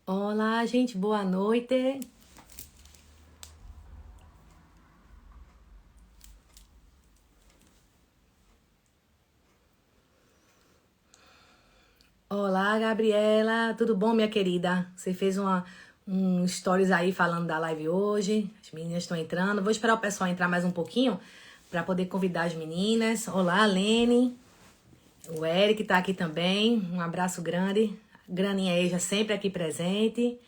Olá, gente, boa noite. Olá, Gabriela, tudo bom, minha querida? Você fez um stories aí falando da live hoje. As meninas estão entrando. Vou esperar o pessoal entrar mais um pouquinho para poder convidar as meninas. Olá, Lene. O Eric tá aqui também. Um abraço grande. Graninha Eja sempre aqui presente.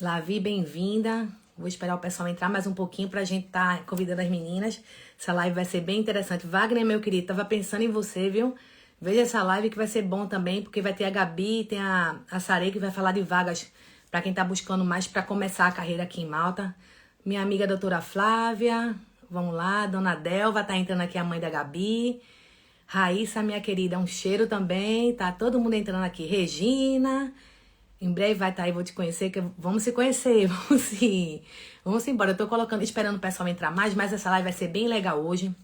Lavi, bem-vinda. Vou esperar o pessoal entrar mais um pouquinho pra gente tá convidando as meninas. Essa live vai ser bem interessante. Wagner, meu querido, tava pensando em você, viu? Veja essa live que vai ser bom também, porque vai ter a Gabi, tem a Sarei que vai falar de vagas pra quem tá buscando mais pra começar a carreira aqui em Malta. Minha amiga doutora Flávia, vamos lá. Dona Delva tá entrando aqui, a mãe da Gabi. Raíssa, minha querida, um cheiro também. Tá todo mundo entrando aqui. Regina. Em breve vai estar aí, vou te conhecer, que vamos se conhecer, vamos embora. Eu tô colocando, esperando o pessoal entrar mais, mas essa live vai ser bem legal hoje.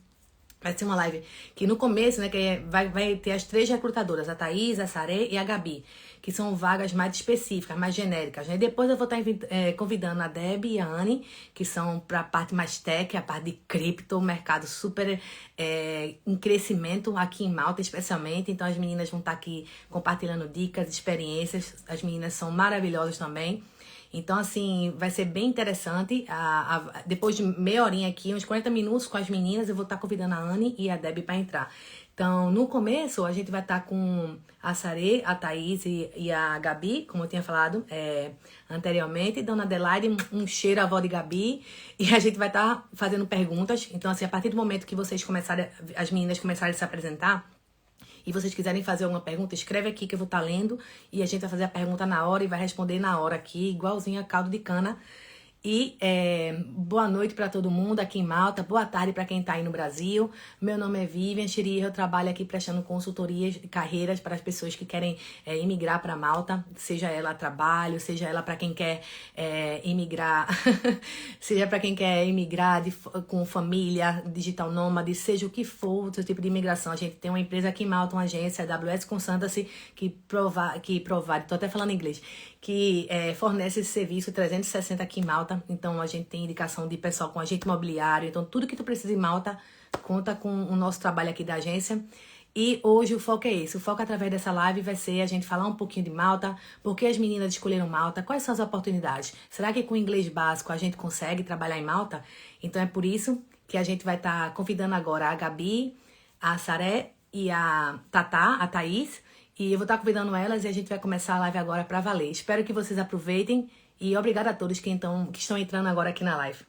Vai ser uma live que no começo, né, vai ter as três recrutadoras, a Thaís, a Sarê e a Gabi, que são vagas mais específicas, mais genéricas, né? Depois eu vou estar convidando a Deb e a Anne, que são para a parte mais tech, a parte de cripto, mercado super em crescimento aqui em Malta, especialmente. Então as meninas vão estar aqui compartilhando dicas, experiências. As meninas são maravilhosas também. Então, assim, vai ser bem interessante. Depois de meia horinha aqui, uns 40 minutos com as meninas, eu vou estar convidando a Anne e a Debbie para entrar. Então, no começo, a gente vai estar com a Sarê, a Thaís e a Gabi, como eu tinha falado anteriormente. Dona Adelaide, um cheiro à avó de Gabi. E a gente vai estar fazendo perguntas. Então, assim, a partir do momento que vocês começarem, as meninas começarem a se apresentar, e vocês quiserem fazer alguma pergunta, escreve aqui que eu vou estar lendo e a gente vai fazer a pergunta na hora e vai responder na hora aqui, igualzinho a caldo de cana. E boa noite para todo mundo aqui em Malta, boa tarde para quem está aí no Brasil. Meu nome é Vivian Chiri, eu trabalho aqui prestando consultorias de carreiras para as pessoas que querem imigrar para Malta, seja ela a trabalho, seja ela para quem quer imigrar, seja para quem quer imigrar com família, digital nômade, seja o que for o seu tipo de imigração. A gente tem uma empresa aqui em Malta, uma agência, a AWS Consultancy, que provide, tô até falando inglês, que fornece esse serviço 360 aqui em Malta. Então a gente tem indicação de pessoal com agente imobiliário. Então tudo que tu precisa em Malta conta com o nosso trabalho aqui da agência. E hoje o foco é esse. O foco através dessa live vai ser a gente falar um pouquinho de Malta, por que as meninas escolheram Malta, quais são as oportunidades. Será que com inglês básico a gente consegue trabalhar em Malta? Então é por isso que a gente vai estar convidando agora a Gabi, a Saré e a Tatá, a Thaís. E eu vou estar convidando elas e a gente vai começar a live agora para valer. Espero que vocês aproveitem e obrigada a todos que estão entrando agora aqui na live.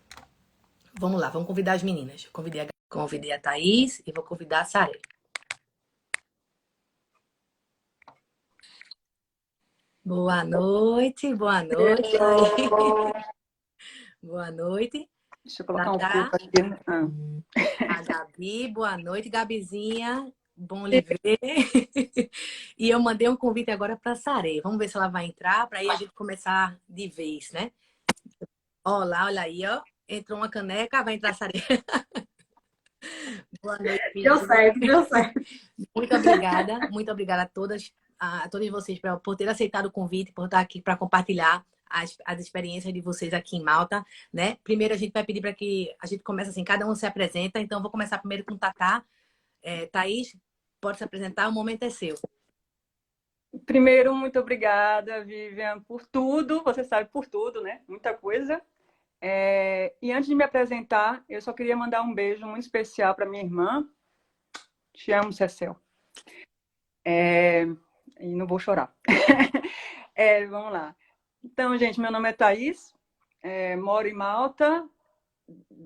Vamos lá, vamos convidar as meninas. Convidei a Thaís e vou convidar a Saré. Boa noite, boa noite. Boa noite. Deixa eu colocar um pouco Tatá, aqui. a Gabi, boa noite, Gabizinha. Bom lhe ver. E eu mandei um convite agora para a Saré. Vamos ver se ela vai entrar para aí a gente começar de vez, né? Olá, olha aí, ó. Entrou uma caneca, vai entrar a Saré. Boa noite, Deu meninas. certo, deu certo. Muito obrigada a todos vocês por ter aceitado o convite, por estar aqui para compartilhar as experiências de vocês aqui em Malta, né? Primeiro a gente vai pedir para que a gente comece assim, cada um se apresenta. Então eu vou começar primeiro com Tatá. Thaís, pode se apresentar, o momento é seu. Primeiro, muito obrigada, Vivian, por tudo. Você sabe por tudo, né? Muita coisa. E antes de me apresentar, eu só queria mandar um beijo muito especial para minha irmã. Te amo, Cecil. E não vou chorar. Vamos lá. Então, gente, meu nome é Thaís. Moro em Malta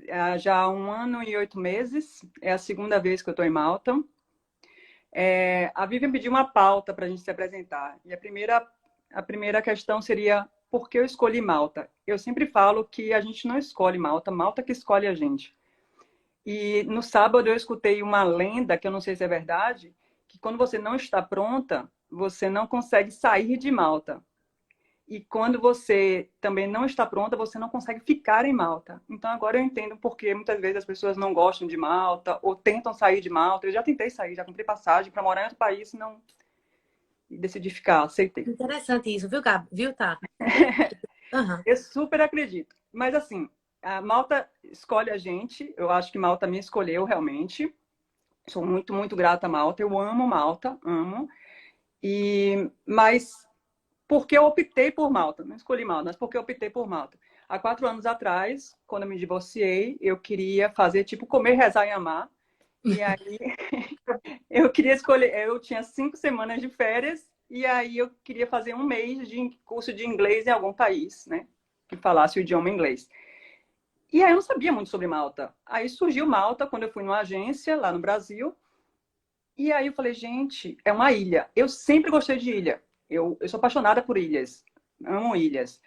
há já 1 ano e 8 meses. É a segunda vez que eu estou em Malta. A Vivian pediu uma pauta para a gente se apresentar. E a primeira questão seria por que eu escolhi Malta? Eu sempre falo que a gente não escolhe Malta, Malta que escolhe a gente. E no sábado eu escutei uma lenda, que eu não sei se é verdade, que quando você não está pronta, você não consegue sair de Malta. E quando você também não está pronta, você não consegue ficar em Malta. Então agora eu entendo por que muitas vezes as pessoas não gostam de Malta ou tentam sair de Malta. Eu já tentei sair, já comprei passagem para morar em outro país, não, e decidi ficar, aceitei. Interessante isso, viu, Viu, tá? Aham. Eu super acredito. Mas assim, a Malta escolhe a gente. Eu acho que Malta me escolheu realmente. Sou muito, muito grata a Malta. Eu amo Malta, amo. Mas porque eu optei por Malta, não escolhi Malta, mas porque eu optei por Malta. Há 4 anos atrás, quando eu me divorciei, eu queria fazer tipo comer, rezar e amar. E aí eu queria escolher, eu tinha 5 semanas de férias e aí eu queria fazer um mês de curso de inglês em algum país, né? Que falasse o idioma inglês. E aí eu não sabia muito sobre Malta. Aí surgiu Malta quando eu fui numa agência lá no Brasil. E aí eu falei, gente, é uma ilha. Eu sempre gostei de ilha. Eu sou apaixonada por ilhas. Amo ilhas.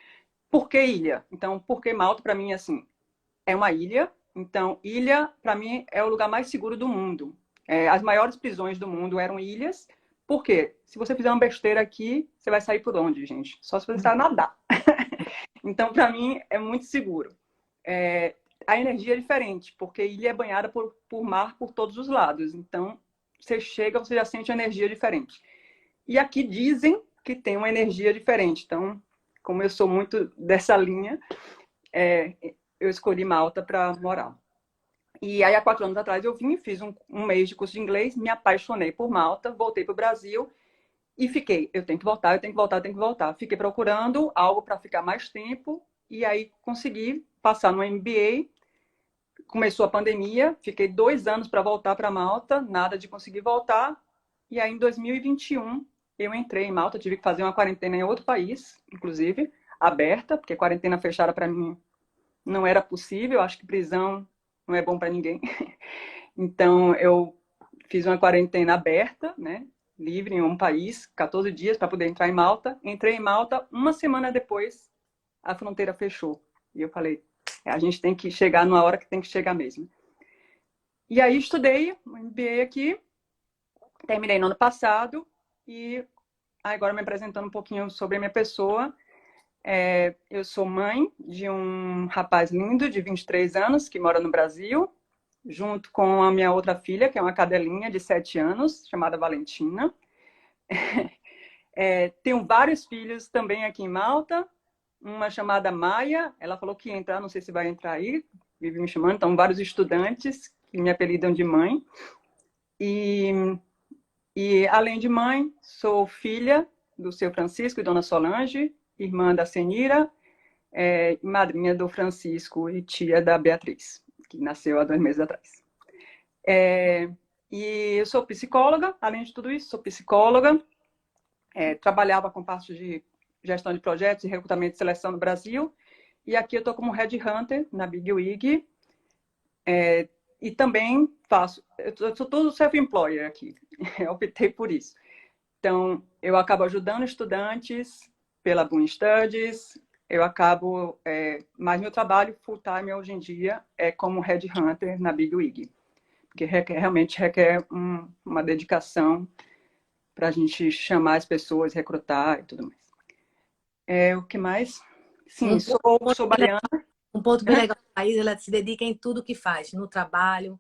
Por que ilha? Então, porque Malta, para mim, assim, é uma ilha. Então, ilha, para mim, é o lugar mais seguro do mundo. As maiores prisões do mundo eram ilhas. Por quê? Se você fizer uma besteira aqui, você vai sair por onde, gente? Só se você sair nadar. Então, para mim, é muito seguro. A energia é diferente, porque ilha é banhada por mar por todos os lados. Então, você chega, você já sente uma energia diferente. E aqui dizem que tem uma energia diferente. Então, como eu sou muito dessa linha, eu escolhi Malta para morar. E aí, há 4 anos atrás, eu vim, fiz um mês de curso de inglês, me apaixonei por Malta, voltei para o Brasil e fiquei. Eu tenho que voltar, eu tenho que voltar, eu tenho que voltar. Fiquei procurando algo para ficar mais tempo e aí consegui passar no MBA. Começou a pandemia, fiquei 2 anos para voltar para Malta, nada de conseguir voltar. E aí, em 2021, eu entrei em Malta, tive que fazer uma quarentena em outro país, inclusive, aberta, porque quarentena fechada para mim não era possível. Acho que prisão não é bom para ninguém. Então, eu fiz uma quarentena aberta, né? Livre em um país, 14 dias para poder entrar em Malta. Entrei em Malta, uma semana depois, a fronteira fechou. E eu falei, a gente tem que chegar numa hora que tem que chegar mesmo. E aí estudei um MBA aqui, terminei no ano passado e agora me apresentando um pouquinho sobre a minha pessoa. Eu sou mãe de um rapaz lindo de 23 anos que mora no Brasil, junto com a minha outra filha, que é uma cadelinha de 7 anos, chamada Valentina. Tenho vários filhos também aqui em Malta, uma chamada Maia, ela falou que ia entrar, não sei se vai entrar aí, vive me chamando, então vários estudantes que me apelidam de mãe. E além de mãe, sou filha do seu Francisco e Dona Solange, irmã da Senira, madrinha do Francisco e tia da Beatriz, que nasceu há 2 meses atrás. E eu sou psicóloga, além de tudo isso, sou psicóloga. Trabalhava com parte de gestão de projetos e recrutamento e seleção no Brasil. E aqui eu estou como Headhunter na Big Wig. E também eu sou todo self-employer aqui. Eu optei por isso. Então, eu acabo ajudando estudantes pela Boom Studies. Eu acabo, mas meu trabalho full-time hoje em dia é como Headhunter na Big Wig. Porque realmente requer uma dedicação para a gente chamar as pessoas, recrutar e tudo mais. O que mais? Sim, Um ponto sou baiana. Um ponto bem legal da Thaís, ela se dedica em tudo que faz, no trabalho,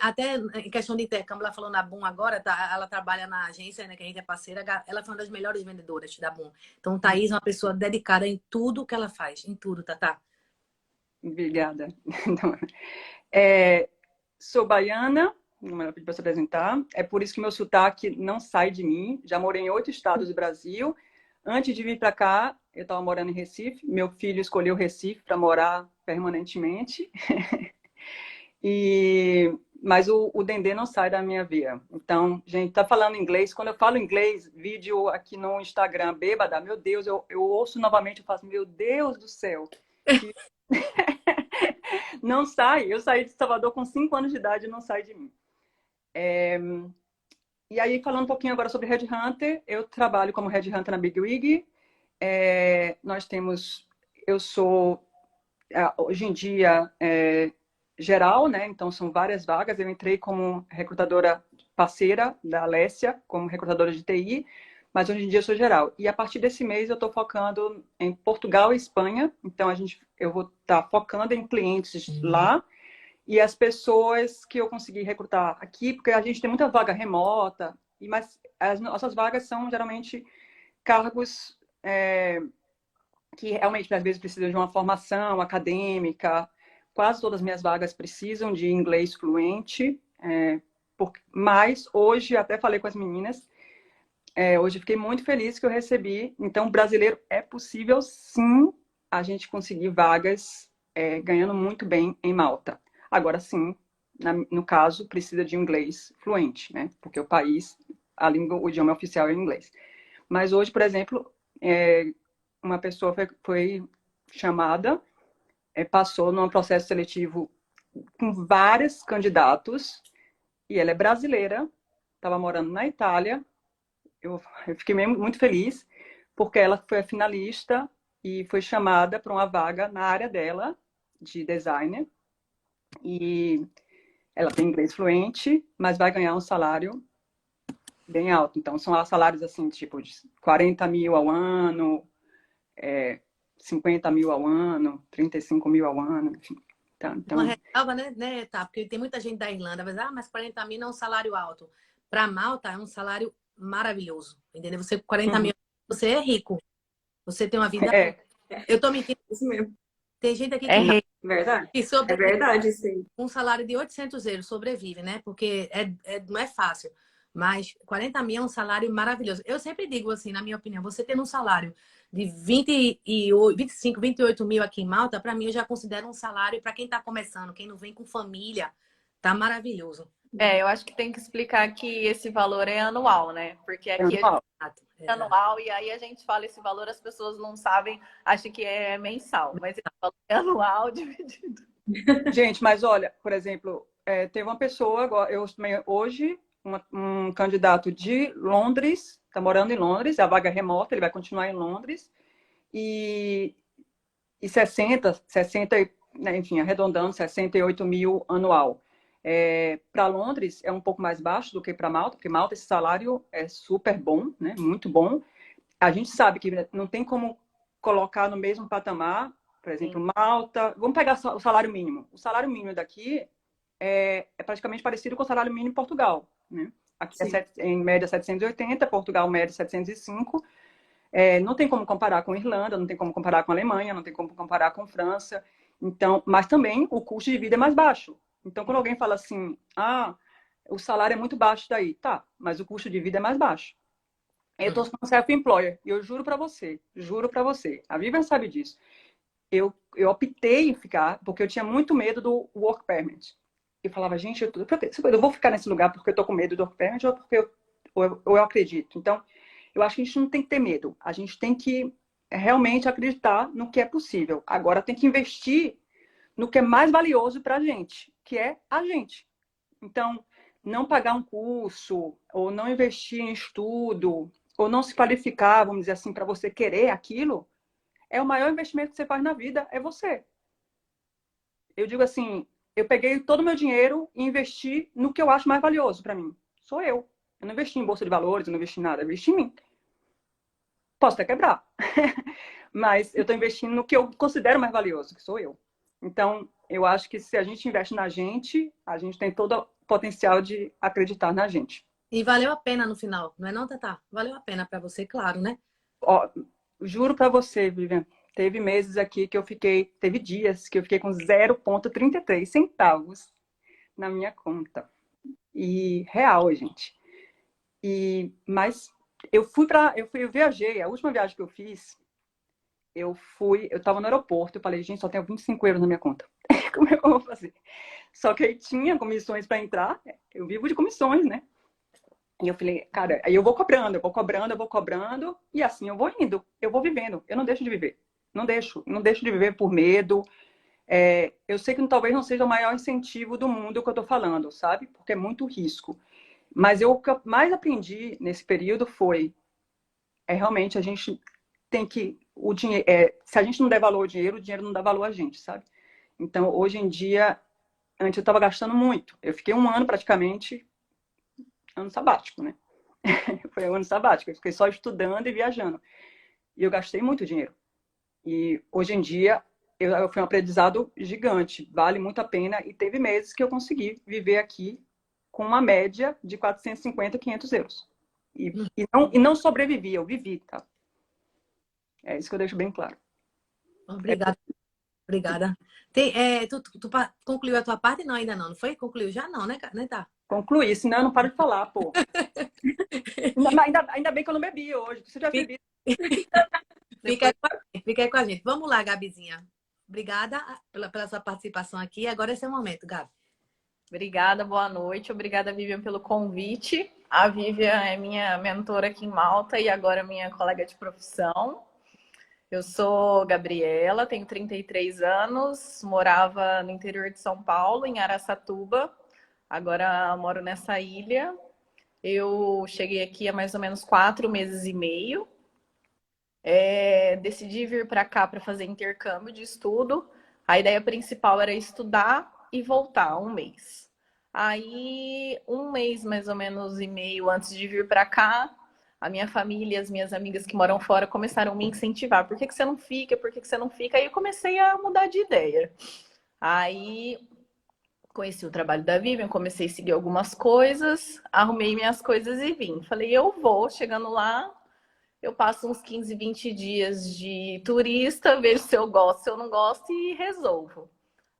até em questão de intercâmbio, ela falou na Boom agora, ela trabalha na agência, né, que a gente é parceira, ela foi uma das melhores vendedoras da Boom. Então, Thaís é uma pessoa dedicada em tudo que ela faz, em tudo, Tatá. Obrigada. Então, sou baiana, como ela pediu para se apresentar. É por isso que meu sotaque não sai de mim. Já morei em 8 estados do Brasil. Antes de vir para cá, eu estava morando em Recife. Meu filho escolheu Recife para morar permanentemente. Mas o Dendê não sai da minha veia. Então, gente, tá falando inglês. Quando eu falo inglês, vídeo aqui no Instagram, bêbada, meu Deus, eu ouço novamente, eu faço, meu Deus do céu. Não sai. Eu saí de Salvador com 5 anos de idade e não sai de mim. E aí, falando um pouquinho agora sobre Headhunter, eu trabalho como Headhunter na Big Wig. Eu sou, hoje em dia, geral, né? Então, são várias vagas. Eu entrei como recrutadora parceira da Alessia, como recrutadora de TI, mas hoje em dia eu sou geral. E a partir desse mês eu estou focando em Portugal e Espanha. Então, eu vou estar focando em clientes lá. E as pessoas que eu consegui recrutar aqui, porque a gente tem muita vaga remota, Mas as nossas vagas são geralmente cargos que realmente às vezes precisam de uma formação acadêmica. Quase todas as minhas vagas precisam de inglês fluente. Mas hoje, até falei com as meninas, hoje fiquei muito feliz que eu recebi. Então, brasileiro é possível, sim, a gente conseguir vagas ganhando muito bem em Malta. Agora, sim, no caso, precisa de inglês fluente, né? Porque o país, o idioma oficial é inglês. Mas hoje, por exemplo, uma pessoa foi chamada, passou num processo seletivo com vários candidatos, e ela é brasileira, estava morando na Itália. Eu fiquei muito feliz, porque ela foi a finalista e foi chamada para uma vaga na área dela, de designer. E ela tem inglês fluente, mas vai ganhar um salário bem alto. Então, são salários assim, tipo, de 40 mil ao ano, 50 mil ao ano, 35 mil ao ano, enfim. Uma Então, ressalva, né, tá? Porque tem muita gente da Irlanda, mas 40 mil não é um salário alto. Para Malta é um salário maravilhoso, entendeu? Você com 40 mil, você é rico. Você tem uma vida... é, Eu tô mentindo. Isso mesmo. Tem gente aqui É que, rei. Verdade. que É verdade, sim. um salário de 800 euros sobrevive, né? Porque não é fácil. Mas 40 mil é um salário maravilhoso. Eu sempre digo assim, na minha opinião, você tendo um salário de 25, 28 mil aqui em Malta, para mim eu já considero um salário para quem está começando, quem não vem com família, tá maravilhoso. Eu acho que tem que explicar que esse valor é anual, né? Porque aqui anual. é anual e aí a gente fala esse valor, as pessoas não sabem, acham que é mensal, mas esse valor é anual dividido. Gente, mas olha, por exemplo, teve uma pessoa, hoje, um candidato de Londres, está morando em Londres, a vaga é remota, ele vai continuar em Londres, e 60, né, enfim, arredondando, 68 mil anual. Para Londres é um pouco mais baixo do que para Malta, porque Malta esse salário é super bom, né, muito bom. A gente sabe que não tem como colocar no mesmo patamar, por exemplo, Malta. Vamos pegar o salário mínimo. O salário mínimo daqui é praticamente parecido com o salário mínimo em Portugal, né? Aqui em média 780, Portugal média 705. Não tem como comparar com Irlanda, não tem como comparar com Alemanha, não tem como comparar com França. Então, mas também o custo de vida é mais baixo. Então, quando alguém fala assim, o salário é muito baixo daí, tá, mas o custo de vida é mais baixo. Eu estou com self-employer e eu juro para você, a Vivian sabe disso. Eu optei em ficar porque eu tinha muito medo do work permit. Eu falava, gente, eu vou ficar nesse lugar porque eu estou com medo do work permit ou porque eu acredito. Então, eu acho que a gente não tem que ter medo. A gente tem que realmente acreditar no que é possível. Agora, tem que investir no que é mais valioso para a gente, que é a gente. Então, não pagar um curso ou não investir em estudo ou não se qualificar, vamos dizer assim, para você querer aquilo, é o maior investimento que você faz na vida, é você. Eu digo assim, eu peguei todo o meu dinheiro e investi no que eu acho mais valioso para mim. Sou eu. Eu não investi em bolsa de valores, eu não investi em nada, eu investi em mim. Posso até quebrar, mas eu estou investindo no que eu considero mais valioso, que sou eu. Então, eu acho que se a gente investe na gente, a gente tem todo o potencial de acreditar na gente. E valeu a pena no final, não é não, Tatá? Valeu a pena para você, claro, né? Ó, juro para você, Vivian, teve meses aqui que teve dias que eu fiquei com 0,33 centavos na minha conta. E real, gente. Mas eu viajei, a última viagem que eu fiz, eu estava no aeroporto, eu falei, gente, só tenho 25 euros na minha conta. Como é que eu vou fazer? Só que aí tinha comissões para entrar, eu vivo de comissões, né? E eu falei, cara, aí eu vou cobrando, e assim eu vou indo, eu vou vivendo, eu não deixo de viver. Não deixo de viver por medo. Eu sei que talvez não seja o maior incentivo do mundo que eu tô falando, sabe? Porque é muito risco. Mas o que eu mais aprendi nesse período foi realmente a gente tem que o dinheiro, se a gente não der valor ao dinheiro, o dinheiro não dá valor a gente, sabe? Então, hoje em dia, antes eu estava gastando muito. Eu fiquei um ano praticamente ano sabático, né? Foi um ano sabático. Eu fiquei só estudando e viajando. E eu gastei muito dinheiro. E hoje em dia, foi um aprendizado gigante. Vale muito a pena. E teve meses que eu consegui viver aqui com uma média de 450, 500 euros. E não sobrevivi, eu vivi, tá? É isso que eu deixo bem claro. Obrigada. Obrigada. Tu concluiu a tua parte? Não, ainda não. Não foi? Concluiu já? Não, né, tá? Concluí, senão eu não paro de falar, pô. Ainda bem que eu não bebi hoje. Se eu tivesse bebido. Fica aí com a gente. Vamos lá, Gabizinha. Obrigada pela sua participação aqui. Agora é seu momento, Gabi. Obrigada, boa noite. Obrigada, Vivian, pelo convite. A Vivian é minha mentora aqui em Malta e agora minha colega de profissão. Eu sou Gabriela, tenho 33 anos, morava no interior de São Paulo, em Araçatuba. Agora moro nessa ilha. Eu cheguei aqui há mais ou menos 4 meses e meio. Decidi vir para cá para fazer intercâmbio de estudo. A ideia principal era estudar e voltar 1 mês. Aí, 1 mês mais ou menos e meio antes de vir para cá, a minha família, as minhas amigas que moram fora começaram a me incentivar. Por que que você não fica? Por que que você não fica? Aí eu comecei a mudar de ideia. Aí conheci o trabalho da Vivian, comecei a seguir algumas coisas, arrumei minhas coisas e vim. Falei, eu vou, chegando lá, eu passo uns 15, 20 dias de turista, vejo se eu gosto, se eu não gosto e resolvo.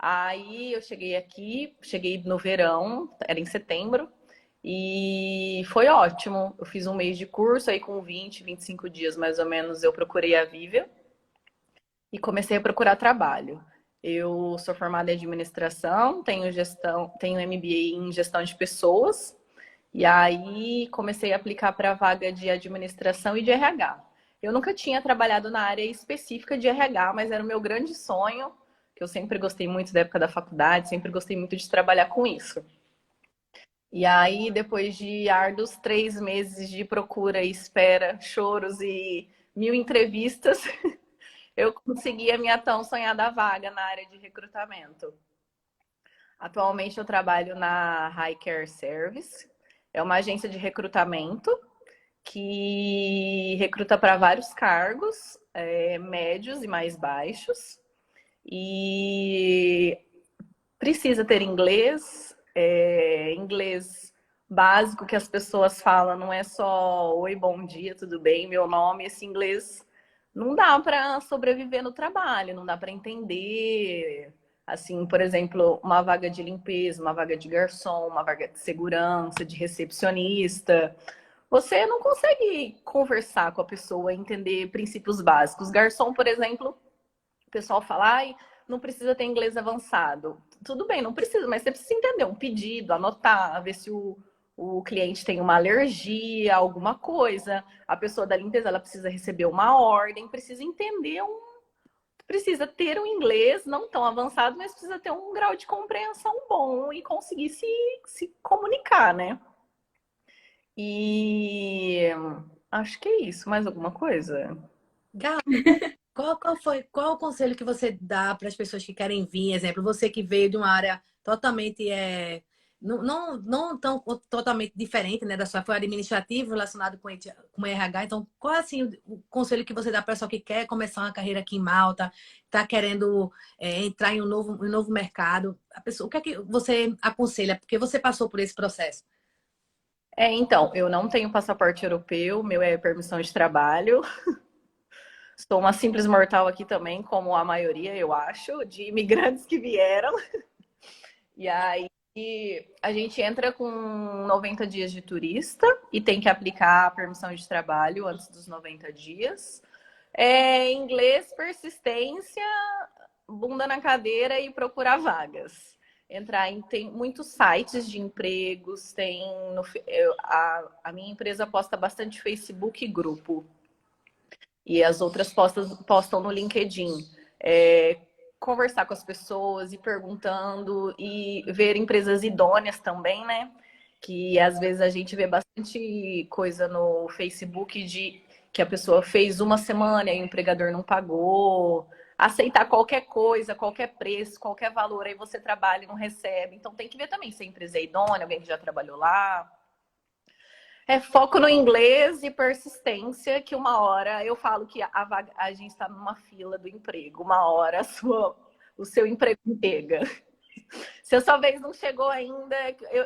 Aí eu cheguei aqui, cheguei no verão, era em setembro, e foi ótimo. Eu fiz 1 mês de curso, aí com 20, 25 dias mais ou menos eu procurei a Vivian e comecei a procurar trabalho. Eu sou formada em administração, tenho MBA em gestão de pessoas, e aí comecei a aplicar para a vaga de administração e de RH. Eu nunca tinha trabalhado na área específica de RH, mas era o meu grande sonho, que eu sempre gostei muito da época da faculdade, sempre gostei muito de trabalhar com isso. E aí, depois de árduos 3 meses de procura, espera, choros e 1000 entrevistas, eu consegui a minha tão sonhada vaga na área de recrutamento. Atualmente eu trabalho na High Care Service, é uma agência de recrutamento que recruta para vários cargos, médios e mais baixos. E precisa ter inglês, inglês básico que as pessoas falam, não é só oi, bom dia, tudo bem, meu nome. Esse inglês não dá para sobreviver no trabalho, não dá para entender. Assim, por exemplo, uma vaga de limpeza, uma vaga de garçom, uma vaga de segurança, de recepcionista. Você não consegue conversar com a pessoa, entender princípios básicos. Garçom, por exemplo, o pessoal fala, ai, não precisa ter inglês avançado. Tudo bem, não precisa, mas você precisa entender um pedido, anotar, ver se o cliente tem uma alergia, alguma coisa. A pessoa da limpeza, ela precisa receber uma ordem, precisa entender precisa ter um inglês não tão avançado, mas precisa ter um grau de compreensão bom e conseguir se comunicar, né? E acho que é isso. Mais alguma coisa? Gabi, qual o conselho que você dá para as pessoas que querem vir? Exemplo, você que veio de uma área totalmente não tão totalmente diferente, né, da sua, foi administrativo relacionado com RH. Então, qual é assim o conselho que você dá para a pessoa que quer começar uma carreira aqui em Malta, está querendo entrar em um novo mercado? A pessoa, o que é que você aconselha? Porque você passou por esse processo. Então, eu não tenho passaporte europeu, meu é permissão de trabalho. Sou uma simples mortal aqui também, como a maioria, eu acho, de imigrantes que vieram. E aí a gente entra com 90 dias de turista e tem que aplicar a permissão de trabalho antes dos 90 dias. Inglês, persistência, bunda na cadeira e procurar vagas. Tem muitos sites de empregos, a minha empresa posta bastante Facebook e grupo. E as outras postam no LinkedIn. Conversar com as pessoas e perguntando e ver empresas idôneas também, né? Que às vezes a gente vê bastante coisa no Facebook de que a pessoa fez 1 semana e o empregador não pagou. Aceitar qualquer coisa, qualquer preço, qualquer valor, aí você trabalha e não recebe. Então tem que ver também se a empresa é idônea, alguém que já trabalhou lá. Foco no inglês e persistência, que uma hora eu falo que a gente está numa fila do emprego, uma hora o seu emprego chega. Se a sua vez não chegou ainda,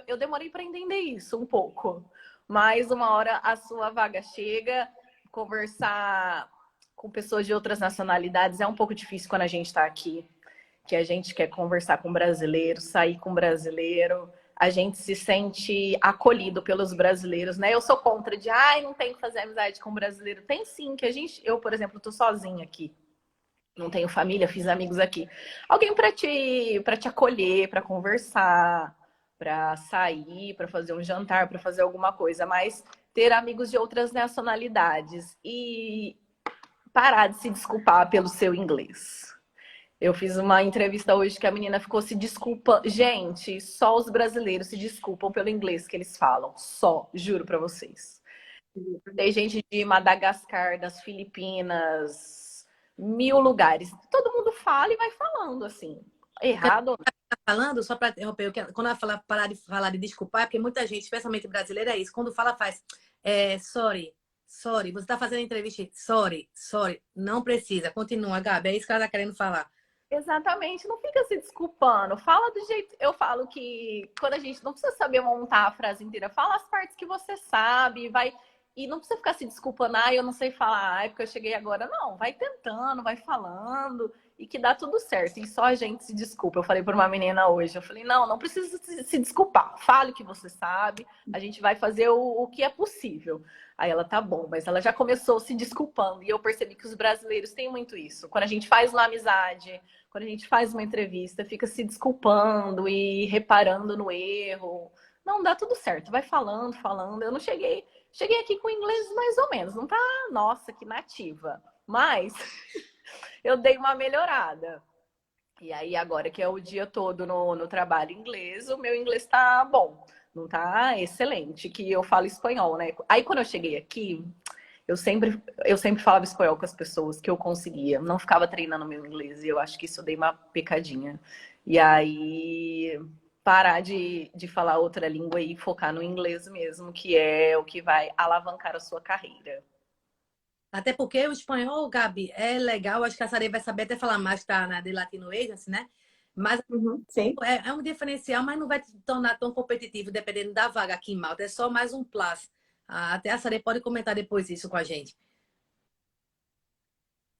eu demorei para entender isso um pouco. mas uma hora a sua vaga chega, conversar com pessoas de outras nacionalidades é um pouco difícil quando a gente está aqui, que a gente quer conversar com brasileiro, sair com brasileiro, a gente se sente acolhido pelos brasileiros, né? Eu sou contra de, ai, não tem que fazer amizade com brasileiro. Tem sim, que eu, por exemplo, tô sozinha aqui. Não tenho família, fiz amigos aqui. Alguém para te acolher, para conversar, para sair, para fazer um jantar, para fazer alguma coisa, mas ter amigos de outras nacionalidades e parar de se desculpar pelo seu inglês. Eu fiz uma entrevista hoje que a menina ficou se desculpando. Gente, só os brasileiros se desculpam pelo inglês que eles falam. Só, juro pra vocês. Tem gente de Madagascar, das Filipinas, 1000 lugares. Todo mundo fala e vai falando assim. Errado. Falando, só para interromper, quando ela fala parar de falar de desculpar, é porque muita gente, especialmente brasileira, é isso. Quando fala, faz sorry, sorry. Você está fazendo entrevista, sorry, sorry. Não precisa, continua, Gabi. É isso que ela está querendo falar. Exatamente, não fica se desculpando. Fala do jeito. Eu falo que quando a gente não precisa saber montar a frase inteira, fala as partes que você sabe, vai. E não precisa ficar se desculpando, eu não sei falar, é porque eu cheguei agora. Não, vai tentando, vai falando e que dá tudo certo. E só a gente se desculpa. Eu falei para uma menina hoje, eu falei, não precisa se desculpar. Fale o que você sabe, a gente vai fazer o que é possível. Aí ela, tá bom, mas ela já começou se desculpando. E eu percebi que os brasileiros têm muito isso. Quando a gente faz uma amizade, quando a gente faz uma entrevista, fica se desculpando e reparando no erro. Não, dá tudo certo. Vai falando, falando. Eu não cheguei aqui com inglês mais ou menos. Não tá, nossa, que nativa. Mas eu dei uma melhorada. E aí, agora que é o dia todo no trabalho inglês, o meu inglês tá bom. Não tá excelente, que eu falo espanhol, né? Aí, quando eu cheguei aqui, eu sempre falava espanhol com as pessoas que eu conseguia. Não ficava treinando meu inglês. E eu acho que isso eu dei uma pecadinha. E aí, parar de falar outra língua e focar no inglês mesmo, que é o que vai alavancar a sua carreira. Até porque o espanhol, Gabi, é legal. Acho que a Sarei vai saber até falar mais, tá na The Latino Agency, né? Mas Sim. é um diferencial, mas não vai te tornar tão competitivo dependendo da vaga aqui em Malta. É só mais um plus. Até a Sarei pode comentar depois isso com a gente.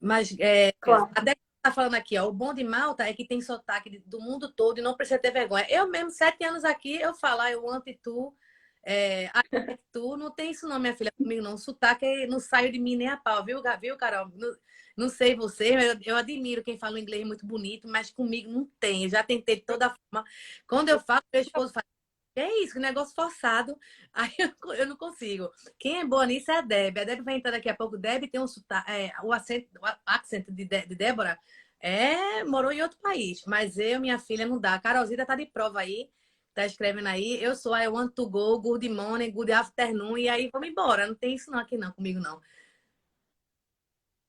Mas Claro. até que tá falando aqui, ó, o bom de Malta é que tem sotaque do mundo todo e não precisa ter vergonha. Eu mesmo, 7 anos aqui, eu falar eu amo tu, tu, não tem isso não, minha filha, comigo não. O sotaque não saiu de mim nem a pau, viu, Carol? Não sei você, mas eu admiro quem fala um inglês muito bonito, mas comigo não tem. Eu já tentei de toda forma. Quando eu falo, meu esposo fala, que é isso, que negócio forçado. Aí eu não consigo. Quem é boa nisso é a Deb. A Deb vai entrar daqui a pouco. Deb tem um sotaque, o acento de Débora morou em outro país. Mas eu, minha filha, não dá. A Carolzita tá de prova aí. Tá escrevendo aí. Eu sou I want to go, good morning, good afternoon. E aí vamos embora. Não tem isso não aqui não, comigo não.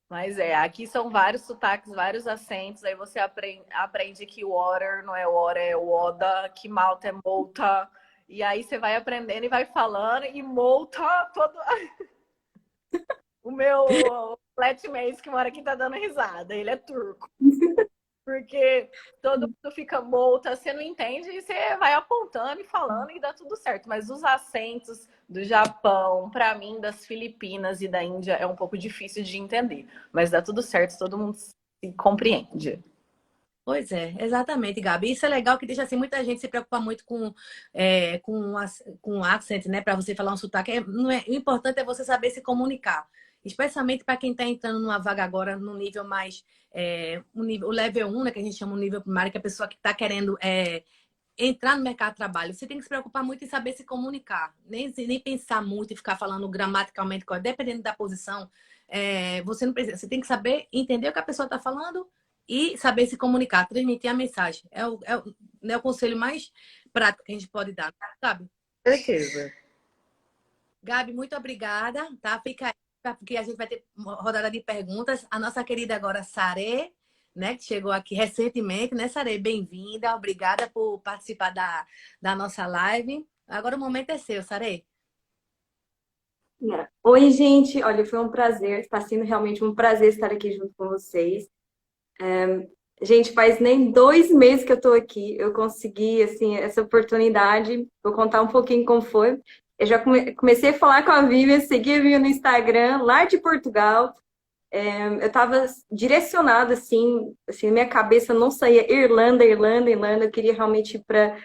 Mas aqui são vários sotaques, vários acentos. Aí você aprende que water não é water, é water, que malta é molta. E aí você vai aprendendo e vai falando, e molta todo. O meu flatmate que mora aqui tá dando risada, ele é turco. Porque todo mundo fica molta, você não entende e você vai apontando e falando e dá tudo certo. Mas os acentos do Japão, para mim, das Filipinas e da Índia é um pouco difícil de entender. Mas dá tudo certo, todo mundo se compreende. Pois é, exatamente, Gabi. Isso é legal que deixa assim, muita gente se preocupa muito com accent, né? Para você falar um sotaque. Não é, o importante é você saber se comunicar. Especialmente para quem está entrando numa vaga agora no nível mais. O level 1, né? Que a gente chama o nível primário, que é a pessoa que está querendo entrar no mercado de trabalho. Você tem que se preocupar muito em saber se comunicar. Nem pensar muito e ficar falando gramaticalmente, dependendo da posição. Você não precisa. Você tem que saber entender o que a pessoa está falando e saber se comunicar, transmitir a mensagem. É o conselho mais prático que a gente pode dar, sabe? Certeza. Gabi, muito obrigada, tá? Fica aí, porque a gente vai ter uma rodada de perguntas. A nossa querida agora, Sarê, né? Que chegou aqui recentemente, né, Sarê? Bem-vinda, obrigada por participar da nossa live. Agora o momento é seu, Sarê. Oi, gente. Olha, foi um prazer. Está sendo realmente um prazer estar aqui junto com vocês. Gente, faz nem 2 meses que eu estou aqui. Eu consegui, assim, essa oportunidade. Vou contar um pouquinho como foi. Eu já comecei a falar com a Vivian, segui a Vivian no Instagram, lá de Portugal. Eu estava direcionada, assim, minha cabeça não saía Irlanda, Irlanda, Irlanda. Eu queria realmente ir para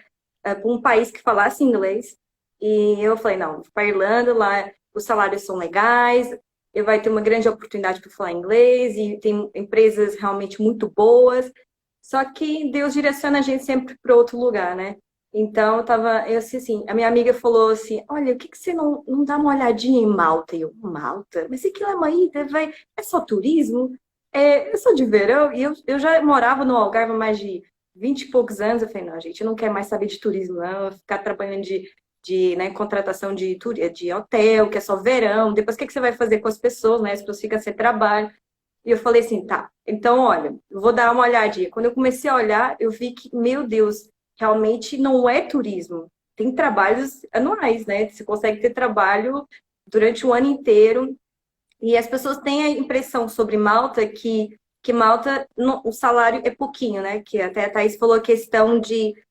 um país que falasse inglês. E eu falei, não, para Irlanda, lá os salários são legais, eu vai ter uma grande oportunidade para falar inglês e tem empresas realmente muito boas. Só que Deus direciona a gente sempre para outro lugar, né? Então, eu assim, a minha amiga falou assim, olha, o que que você não dá uma olhadinha em Malta? E eu, Malta? Mas aquilo é uma ilha, é só turismo? É só de verão? E eu já morava no Algarve há mais de 20 e poucos anos. Eu falei, não, gente, eu não quero mais saber de turismo, não. Eu vou ficar trabalhando né, contratação de hotel, que é só verão. Depois, o que que você vai fazer com as pessoas, né? As pessoas ficam sem trabalho. E eu falei assim, tá, então, olha, eu vou dar uma olhadinha. Quando eu comecei a olhar, eu vi que, meu Deus, realmente não é turismo. Tem trabalhos anuais, né? Você consegue ter trabalho durante o ano inteiro. E as pessoas têm a impressão sobre Malta que Malta, o salário é pouquinho, né? Que até a Thaís falou a questão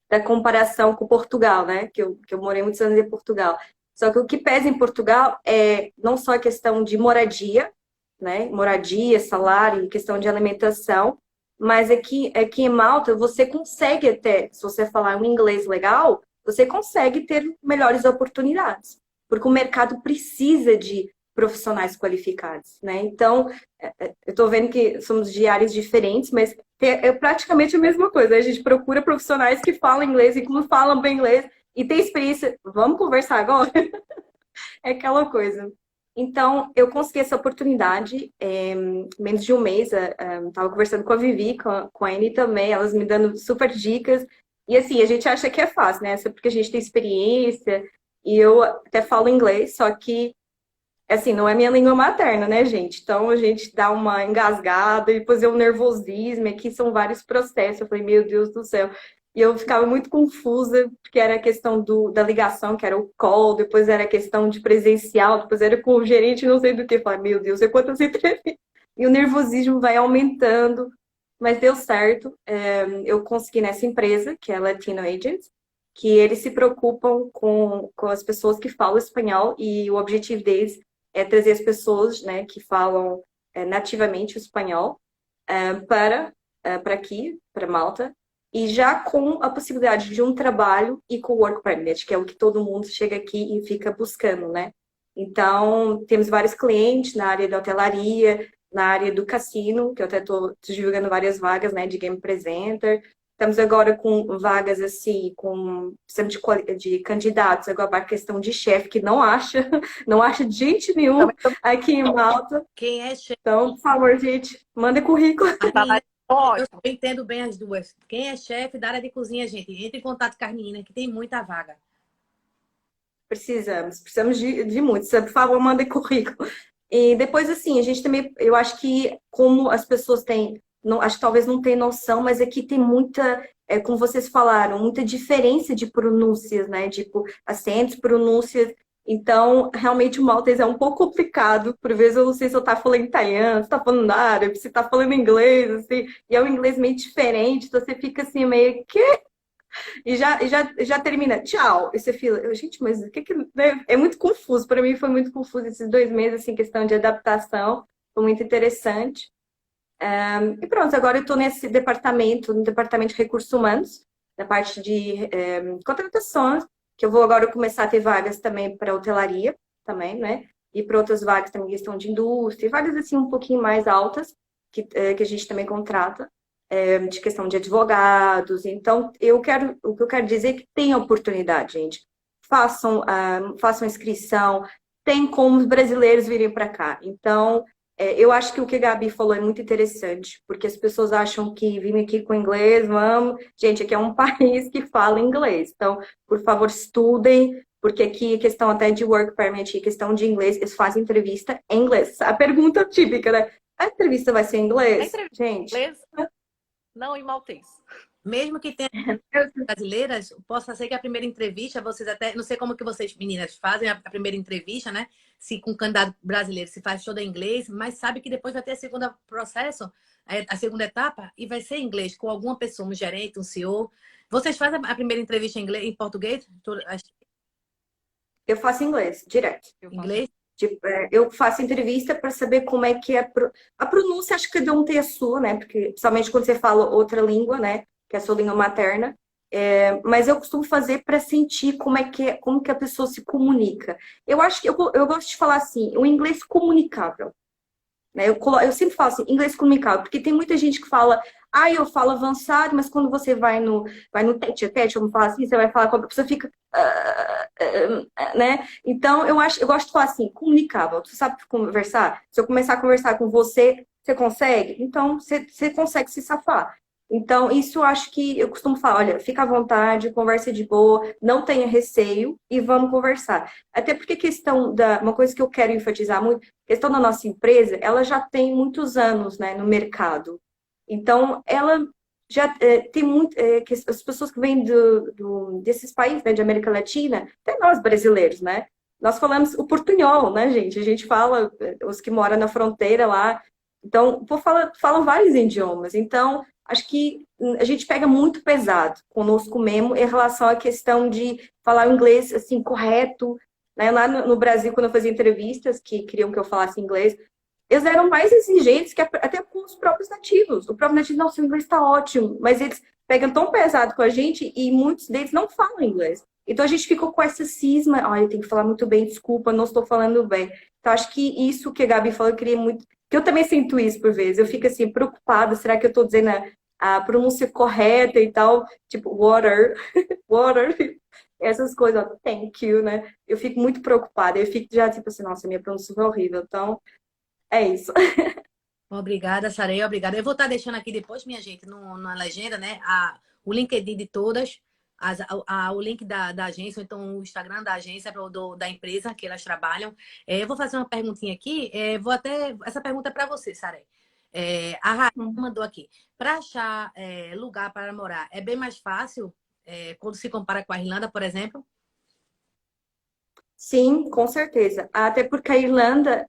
da comparação com Portugal, né? Que eu morei muitos anos em Portugal. Só que o que pesa em Portugal é não só a questão de moradia, né? Moradia, salário, questão de alimentação, mas aqui em Malta você consegue até, se você falar um inglês legal, você consegue ter melhores oportunidades, porque o mercado precisa de profissionais qualificados, né? Então, eu estou vendo que somos de áreas diferentes, mas é praticamente a mesma coisa. A gente procura profissionais que falam inglês e como falam bem inglês e tem experiência. Vamos conversar agora? É aquela coisa. Então, eu consegui essa oportunidade em menos de um mês. Estava conversando com a Vivi, com a Anne também, elas me dando super dicas. E assim, a gente acha que é fácil, né? Só porque a gente tem experiência. E eu até falo inglês, só que, assim, não é minha língua materna, né, gente? Então, a gente dá uma engasgada, e depois é um nervosismo. Aqui são vários processos. Eu falei, meu Deus do céu. E eu ficava muito confusa, porque era a questão da ligação, que era o call, depois era a questão de presencial, depois era com o gerente, não sei do que. Eu falei, meu Deus, é quantas entrevistas. E o nervosismo vai aumentando, mas deu certo. Eu consegui nessa empresa, que é a Latino Agents, que eles se preocupam com as pessoas que falam espanhol, e o objetivo deles é trazer as pessoas, né, que falam nativamente o espanhol para aqui, para Malta, e já com a possibilidade de um trabalho e com o Work Permit, que é o que todo mundo chega aqui e fica buscando, né? Então, temos vários clientes na área da hotelaria, na área do cassino, que eu até estou divulgando várias vagas, né, de Game Presenter. Estamos agora com vagas, assim, precisamos de candidatos, agora para a questão de chefe, que não acha, não acha de gente nenhuma aqui em Malta. Quem é chefe? Então, por favor, gente, manda currículo. Eu entendo bem as duas. Quem é chefe da área de cozinha, gente, entre em contato com as meninas, que tem muita vaga. Precisamos de muitos. Por favor, manda currículo. E depois, assim, a gente também, eu acho que como as pessoas têm, não, acho que talvez não tenham noção, mas aqui tem muita, como vocês falaram, muita diferença de pronúncias, né? Tipo, acentos, pronúncias. Então, realmente o maltês é um pouco complicado. Por vezes eu não sei se eu tá falando italiano, se tá falando árabe, se tá falando inglês, assim, e é um inglês meio diferente, então você fica assim, meio que. E já termina, tchau. E você fica, gente, mas o que que. Né? É muito confuso. Para mim foi muito confuso esses 2 meses, assim, questão de adaptação. Foi muito interessante. E pronto, agora eu estou nesse departamento, no departamento de recursos humanos, na parte de contratações, que eu vou agora começar a ter vagas também para hotelaria, também, né? E para outras vagas também, questão de indústria, vagas assim um pouquinho mais altas, que a gente também contrata, de questão de advogados. Então, o que eu quero dizer é que tem oportunidade, gente. Façam inscrição, tem como os brasileiros virem para cá. Então, eu acho que o que a Gabi falou é muito interessante, porque as pessoas acham que vim aqui com inglês, vamos. Gente, aqui é um país que fala inglês. Então, por favor, estudem, porque aqui questão até de work permit, questão de inglês, eles fazem entrevista em inglês. A pergunta típica, né? A entrevista vai ser em inglês? Gente. Inglês? Não em maltês. Mesmo que tenha brasileiras, possa ser que a primeira entrevista, vocês até, não sei como que vocês, meninas, fazem a primeira entrevista, né? Se com um candidato brasileiro se faz toda em inglês, mas sabe que depois vai ter a segunda processo, a segunda etapa, e vai ser em inglês, com alguma pessoa, um gerente, um CEO. Vocês fazem a primeira entrevista em inglês, em português? Eu faço inglês, direto. Eu faço. Inglês? Tipo, eu faço entrevista para saber como é que é a pronúncia, acho que cada um tem a sua, né? Porque, principalmente quando você fala outra língua, né? Que é a sua língua materna. Mas eu costumo fazer para sentir como que a pessoa se comunica. Eu acho que eu gosto de falar assim, o inglês comunicável. Né? Eu sempre falo assim, inglês comunicável, porque tem muita gente que fala, eu falo avançado, mas quando você vai no tete-a-tete, vamos falar assim, você vai falar com a pessoa, fica, né? Então, eu gosto de falar assim, comunicável. Você sabe conversar? Se eu começar a conversar com você, você consegue? Então, você consegue se safar. Então, isso eu acho que eu costumo falar, olha, fica à vontade, conversa de boa, não tenha receio e vamos conversar. Até porque uma coisa que eu quero enfatizar muito, a questão da nossa empresa, ela já tem muitos anos, né, no mercado. Então, ela já tem muito, que as pessoas que vêm desses países, né, de América Latina, até nós brasileiros, né? Nós falamos o portunhol, né, gente? A gente fala, os que moram na fronteira lá. Então, o povo fala vários idiomas. Então, acho que a gente pega muito pesado conosco mesmo em relação à questão de falar o inglês, assim, correto. Né? Lá no Brasil, quando eu fazia entrevistas que queriam que eu falasse inglês, eles eram mais exigentes que até com os próprios nativos. O próprio nativo, nossa, o inglês está ótimo, mas eles pegam tão pesado com a gente e muitos deles não falam inglês. Então a gente ficou com essa cisma, olha, eu tenho que falar muito bem, desculpa, não estou falando bem. Então acho que isso que a Gabi falou, eu queria muito, que eu também sinto isso por vezes. Eu fico assim, preocupada, será que eu estou dizendo a pronúncia correta e tal? Tipo, water, water, essas coisas, ó, thank you, né? Eu fico muito preocupada, eu fico já tipo assim, nossa, minha pronúncia foi horrível. Então, é isso. Obrigada, Sarei, obrigada. Eu vou estar deixando aqui depois, minha gente, na legenda, né? O LinkedIn de todas, o link da agência, ou então o Instagram da agência, da empresa que elas trabalham. Eu vou fazer uma perguntinha aqui. Essa pergunta é para você, Sarei. A Raíssa mandou aqui. Para achar lugar para morar, é bem mais fácil quando se compara com a Irlanda, por exemplo? Sim, com certeza. Até porque a Irlanda,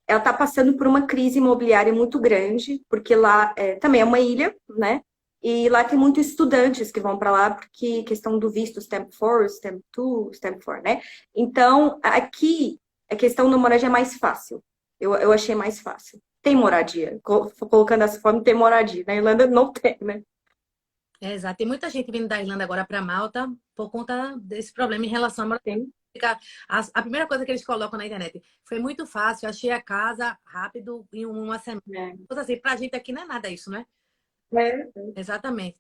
ela está passando por uma crise imobiliária muito grande, porque lá também é uma ilha, né? E lá tem muitos estudantes que vão para lá, porque questão do visto Stamp 4, Stamp 2, Stamp 4, né? Então, aqui, a questão da moradia é mais fácil. Eu achei mais fácil. Tem moradia. Colocando dessa forma, tem moradia. Na Irlanda não tem, né? Exato. Tem muita gente vindo da Irlanda agora para Malta por conta desse problema em relação à moradia. Tem. A primeira coisa que eles colocam na internet foi muito fácil, achei a casa rápido em uma semana. Coisa assim, pra gente aqui não é nada isso, né? É. Exatamente.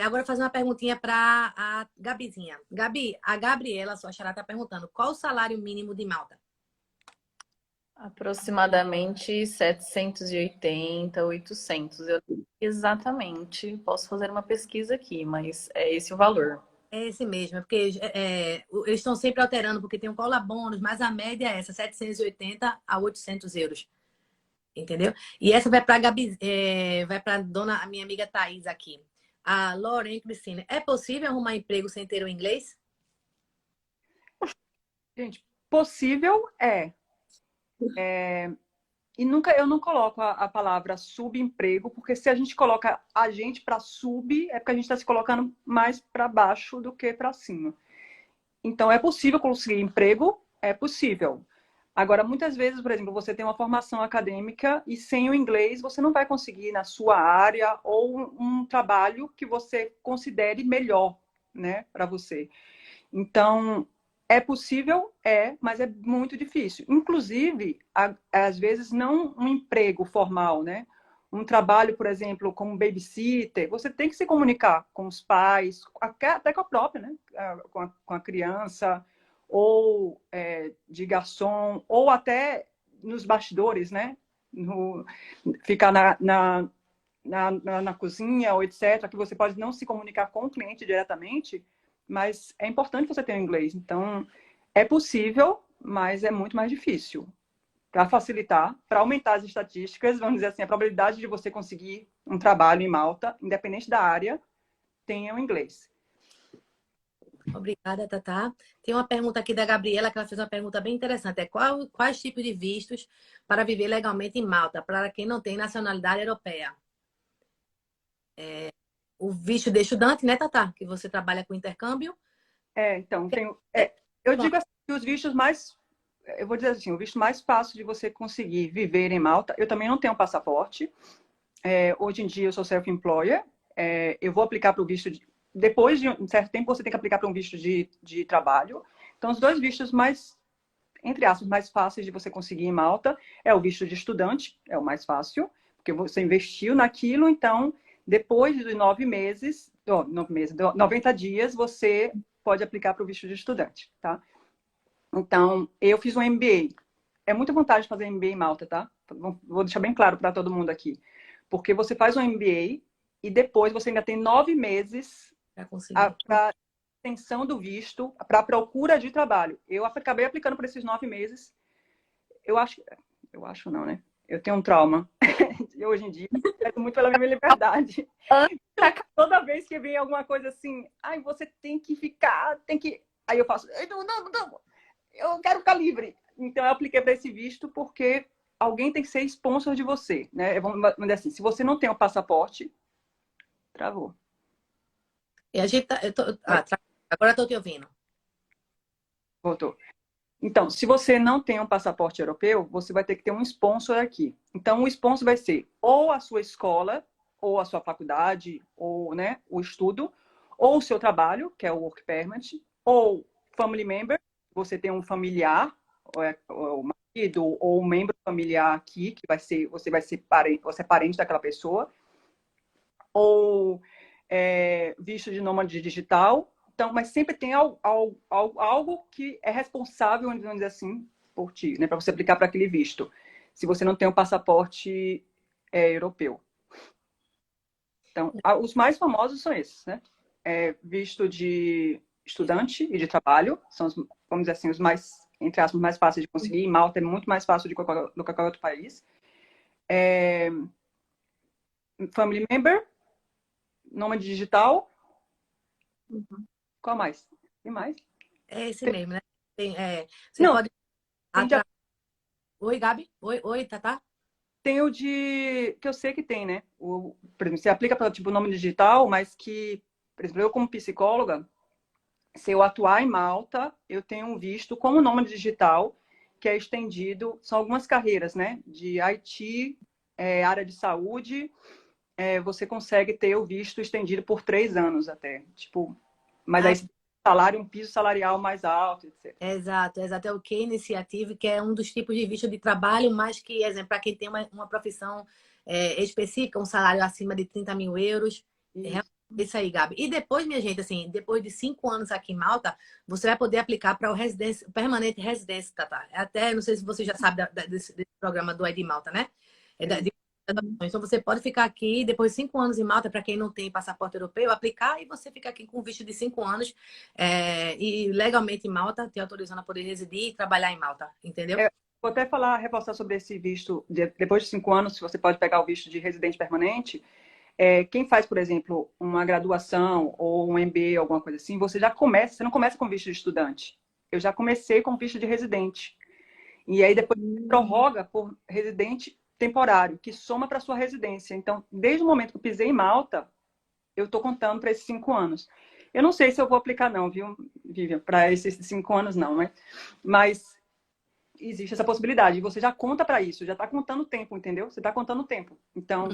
Agora fazer uma perguntinha para a Gabizinha. Gabi, a Gabriela, sua xará, tá perguntando qual o salário mínimo de Malta? Aproximadamente 780, 800. Exatamente. Posso fazer uma pesquisa aqui, mas é esse o valor. É esse mesmo, porque eles estão sempre alterando, porque tem um cola bônus, mas a média é essa, 780 a 800 euros. Entendeu? E essa vai para Gabi, vai para a minha amiga Thaís aqui. A Lauren Cristina, é possível arrumar emprego sem ter o inglês? Gente, possível é. E eu não coloco a palavra subemprego, porque se a gente coloca a gente para sub, é porque a gente está se colocando mais para baixo do que para cima. Então, é possível conseguir emprego? É possível. Agora, muitas vezes, por exemplo, você tem uma formação acadêmica e sem o inglês você não vai conseguir na sua área ou um trabalho que você considere melhor, né, para você. Então, é possível? Mas é muito difícil. Inclusive, às vezes, não um emprego formal, né? Um trabalho, por exemplo, como babysitter, você tem que se comunicar com os pais, até com a própria, né? Com a criança, ou de garçom, ou até nos bastidores, né? Ficar na cozinha, ou etc., que você pode não se comunicar com o cliente diretamente, mas é importante você ter o inglês. Então, é possível, mas é muito mais difícil. Para facilitar, para aumentar as estatísticas, vamos dizer assim, a probabilidade de você conseguir um trabalho em Malta, independente da área, tenha o inglês. Obrigada, Tatá. Tem uma pergunta aqui da Gabriela, que ela fez uma pergunta bem interessante. Quais tipos de vistos para viver legalmente em Malta, para quem não tem nacionalidade europeia? O visto de estudante, né, Tatá? Que você trabalha com intercâmbio. Então, Eu digo assim, que os vistos mais, eu vou dizer assim, o visto mais fácil de você conseguir viver em Malta. Eu também não tenho passaporte. Hoje em dia eu sou self-employer. Eu vou aplicar para o visto depois de um certo tempo você tem que aplicar para um visto de trabalho. Então os dois vistos mais, entre aspas, mais fáceis de você conseguir em Malta é o visto de estudante, é o mais fácil, porque você investiu naquilo. Então depois de 90 dias você pode aplicar para o visto de estudante, tá? Então, eu fiz um MBA. É muita vantagem fazer MBA em Malta, tá? Vou deixar bem claro para todo mundo aqui. Porque você faz um MBA e depois você ainda tem 9 meses Para conseguir. para extensão do visto, para a procura de trabalho. Eu acabei aplicando por esses 9 meses. Eu acho não, né? Eu tenho um trauma. E hoje em dia, eu quero muito pela minha liberdade. Toda vez que vem alguma coisa assim, ai, você tem que ficar, tem que... Aí eu faço, não, eu quero ficar livre. Então, eu apliquei para esse visto porque alguém tem que ser sponsor de você, né? Vamos dizer assim, se você não tem o passaporte, travou. E a gente agora eu tô te ouvindo. Voltou. Então, se você não tem um passaporte europeu, você vai ter que ter um sponsor aqui. Então, o sponsor vai ser ou a sua escola, ou a sua faculdade, ou, né, o estudo, ou o seu trabalho, que é o work permit, ou family member, você tem um familiar, ou o marido, ou um membro familiar aqui, que você vai ser parente, você é parente daquela pessoa, ou visto de nômade digital. Então, mas sempre tem algo que é responsável, vamos dizer assim, por ti, né, para você aplicar para aquele visto, se você não tem um passaporte europeu. Então, os mais famosos são esses, né? Visto de estudante e de trabalho, são, vamos dizer assim, os mais, entre aspas, mais fáceis de conseguir. Em Malta é muito mais fácil do que qualquer outro país. Family member, nômade digital. Qual mais? Tem mais? É esse mesmo, né? Você Não, pode. tem, Oi, Gabi? Oi, Tatá? tem o de... que eu sei que tem, né? Por exemplo, você aplica para tipo nome digital, mas que, por exemplo, eu como psicóloga, se eu atuar em Malta, eu tenho um visto como nômade digital, que é estendido, são algumas carreiras, né? De IT, área de saúde, você consegue ter o visto estendido por 3 anos até. Tipo, mas aí salário, um piso salarial mais alto, etc. Exato. É o que iniciativa, que é um dos tipos de visto de trabalho, mas que, exemplo, para quem tem uma profissão específica, um salário acima de 30 mil euros. Isso aí, Gabi. E depois, minha gente, assim, depois de 5 anos aqui em Malta, você vai poder aplicar para o permanente residência, tá? Até, não sei se você já sabe desse programa do ID Malta, né? Então, você pode ficar aqui, depois de 5 anos em Malta, para quem não tem passaporte europeu, aplicar e você fica aqui com visto de 5 anos e legalmente em Malta, te autorizando a poder residir e trabalhar em Malta, entendeu? Vou até reforçar sobre esse visto, depois de 5 anos, se você pode pegar o visto de residente permanente. Quem faz, por exemplo, uma graduação ou um MBA, alguma coisa assim, você não começa com visto de estudante. Eu já comecei com visto de residente. E aí depois prorroga por residente temporário, que soma para sua residência. Então, desde o momento que eu pisei em Malta, eu estou contando para esses 5 anos. Eu não sei se eu vou aplicar não, viu, Vivian, para esses 5 anos não, né? Mas existe essa possibilidade. Você já conta para isso, já está contando o tempo, entendeu? Você está contando o tempo. Então,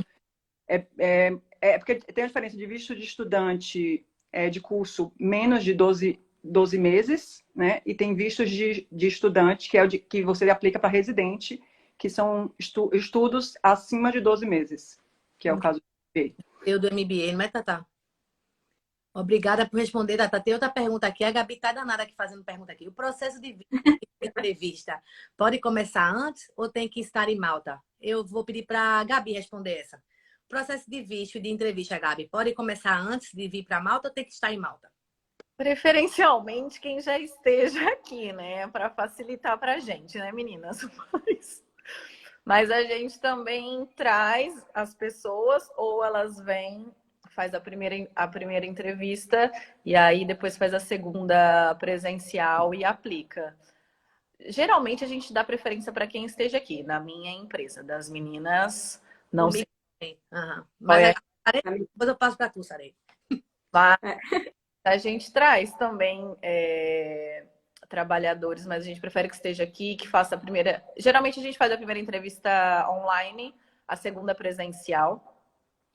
porque tem a diferença de visto de estudante de curso menos de 12 meses, né? E tem vistos de estudante, que é o que você aplica para residente, que são estudos acima de 12 meses, que é o caso do MBA. Eu do MBA, não é, Tatá? Obrigada por responder, Tatá. Tem outra pergunta aqui. A Gabi tá danada aqui fazendo pergunta aqui. O processo de entrevista pode começar antes ou tem que estar em Malta? Eu vou pedir para a Gabi responder essa. O processo de visto e de entrevista, Gabi, pode começar antes de vir para Malta ou tem que estar em Malta? Preferencialmente quem já esteja aqui, né? Para facilitar para a gente, né, meninas? Mas a gente também traz as pessoas, ou elas vêm, faz a primeira entrevista e aí depois faz a segunda presencial e aplica. Geralmente a gente dá preferência para quem esteja aqui, na minha empresa. Das meninas, não sei. Mas depois eu passo para tu, Sarei. A gente traz também trabalhadores, mas a gente prefere que esteja aqui, que faça a primeira. Geralmente a gente faz a primeira entrevista online, a segunda presencial,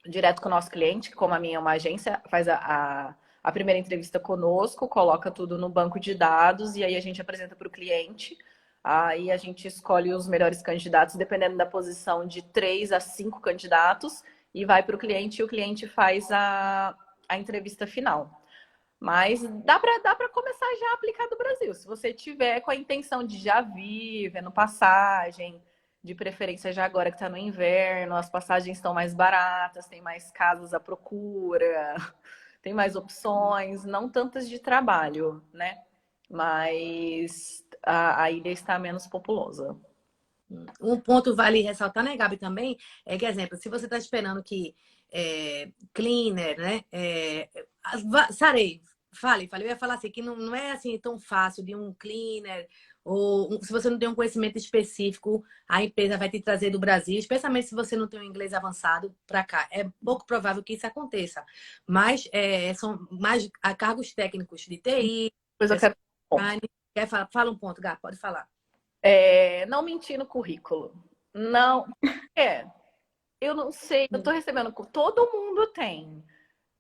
direto com o nosso cliente, que como a minha é uma agência, faz a primeira entrevista conosco, coloca tudo no banco de dados e aí a gente apresenta para o cliente. Aí a gente escolhe os melhores candidatos, dependendo da posição, de 3 a 5 candidatos, e vai para o cliente e o cliente faz a entrevista final. Mas dá para começar já a aplicar do Brasil. Se você tiver com a intenção de já vir, vendo passagem, de preferência já agora que está no inverno, as passagens estão mais baratas, tem mais casas à procura, tem mais opções, não tantas de trabalho, né? Mas a ilha está menos populosa. Um ponto vale ressaltar, né, Gabi, também, é que, exemplo, se você está esperando que cleaner, né, Sarei, fale, eu ia falar assim, que não é assim tão fácil de um cleaner, ou se você não tem um conhecimento específico, a empresa vai te trazer do Brasil, especialmente se você não tem um inglês avançado para cá. É pouco provável que isso aconteça, mas são mais cargos técnicos de TI. Depois eu quero... Quer falar? Fala um ponto, Gabi, pode falar. Não mentir no currículo. Não. Eu não sei, eu tô recebendo. Todo mundo tem.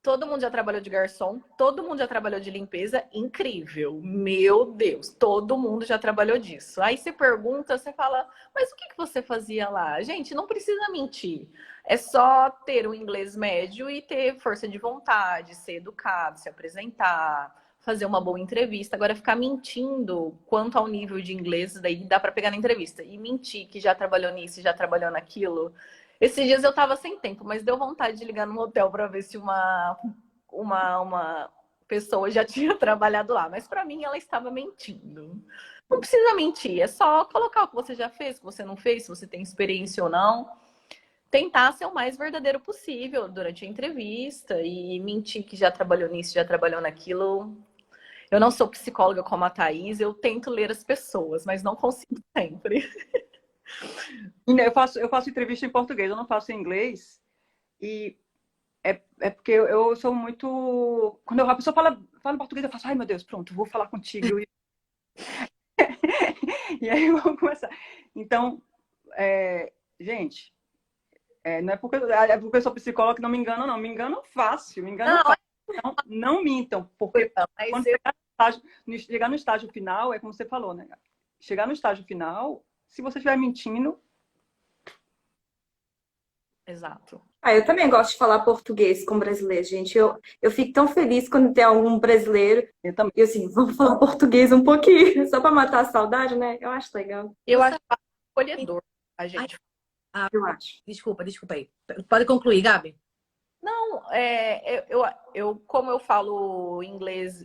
Todo mundo já trabalhou de garçom, todo mundo já trabalhou de limpeza, incrível. Meu Deus, todo mundo já trabalhou disso. Aí você pergunta, você fala, mas o que você fazia lá? Gente, não precisa mentir. É só ter um inglês médio e ter força de vontade, ser educado, se apresentar, fazer uma boa entrevista. Agora, ficar mentindo quanto ao nível de inglês, daí dá para pegar na entrevista. E mentir que já trabalhou nisso, já trabalhou naquilo. Esses dias eu tava sem tempo, mas deu vontade de ligar no hotel para ver se uma pessoa já tinha trabalhado lá. Mas para mim ela estava mentindo. Não precisa mentir, é só colocar o que você já fez, o que você não fez, se você tem experiência ou não. Tentar ser o mais verdadeiro possível durante a entrevista e mentir que já trabalhou nisso, já trabalhou naquilo. Eu não sou psicóloga como a Thaís, eu tento ler as pessoas, mas não consigo sempre. Eu faço entrevista em português, eu não faço em inglês. E é porque eu sou muito... Quando a pessoa fala em português, eu faço, ai meu Deus, pronto, vou falar contigo. E aí vamos começar. Então, gente, não é porque eu sou psicóloga que não me engano, não. Me engano fácil, me engano fácil. Então, não mintam, porque quando chegar no estágio final, é como você falou, né? Chegar no estágio final, se você estiver mentindo... Exato. Eu também gosto de falar português com brasileiro, gente. Eu fico tão feliz quando tem algum brasileiro. Eu também. E assim, vamos falar português um pouquinho, só para matar a saudade, né? Eu acho legal. Eu acho acolhedor a gente. Eu acho. Desculpa aí. Pode concluir, Gabi. Não, como eu falo inglês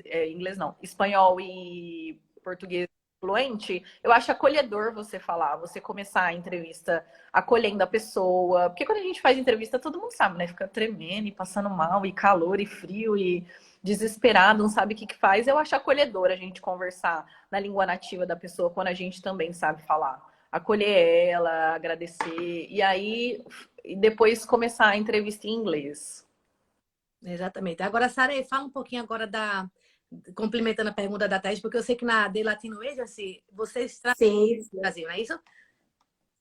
não, espanhol e português fluente, eu acho acolhedor você falar, você começar a entrevista acolhendo a pessoa, porque quando a gente faz entrevista, todo mundo sabe, né? Fica tremendo e passando mal, e calor, e frio, e desesperado, não sabe o que faz. Eu acho acolhedor a gente conversar na língua nativa da pessoa, quando a gente também sabe falar. Acolher ela, agradecer, e aí depois começar a entrevista em inglês. Exatamente. Agora, Sarei, fala um pouquinho agora complementando a pergunta da Thaís, porque eu sei que na The Latino Agency vocês trazem o Brasil, não é isso?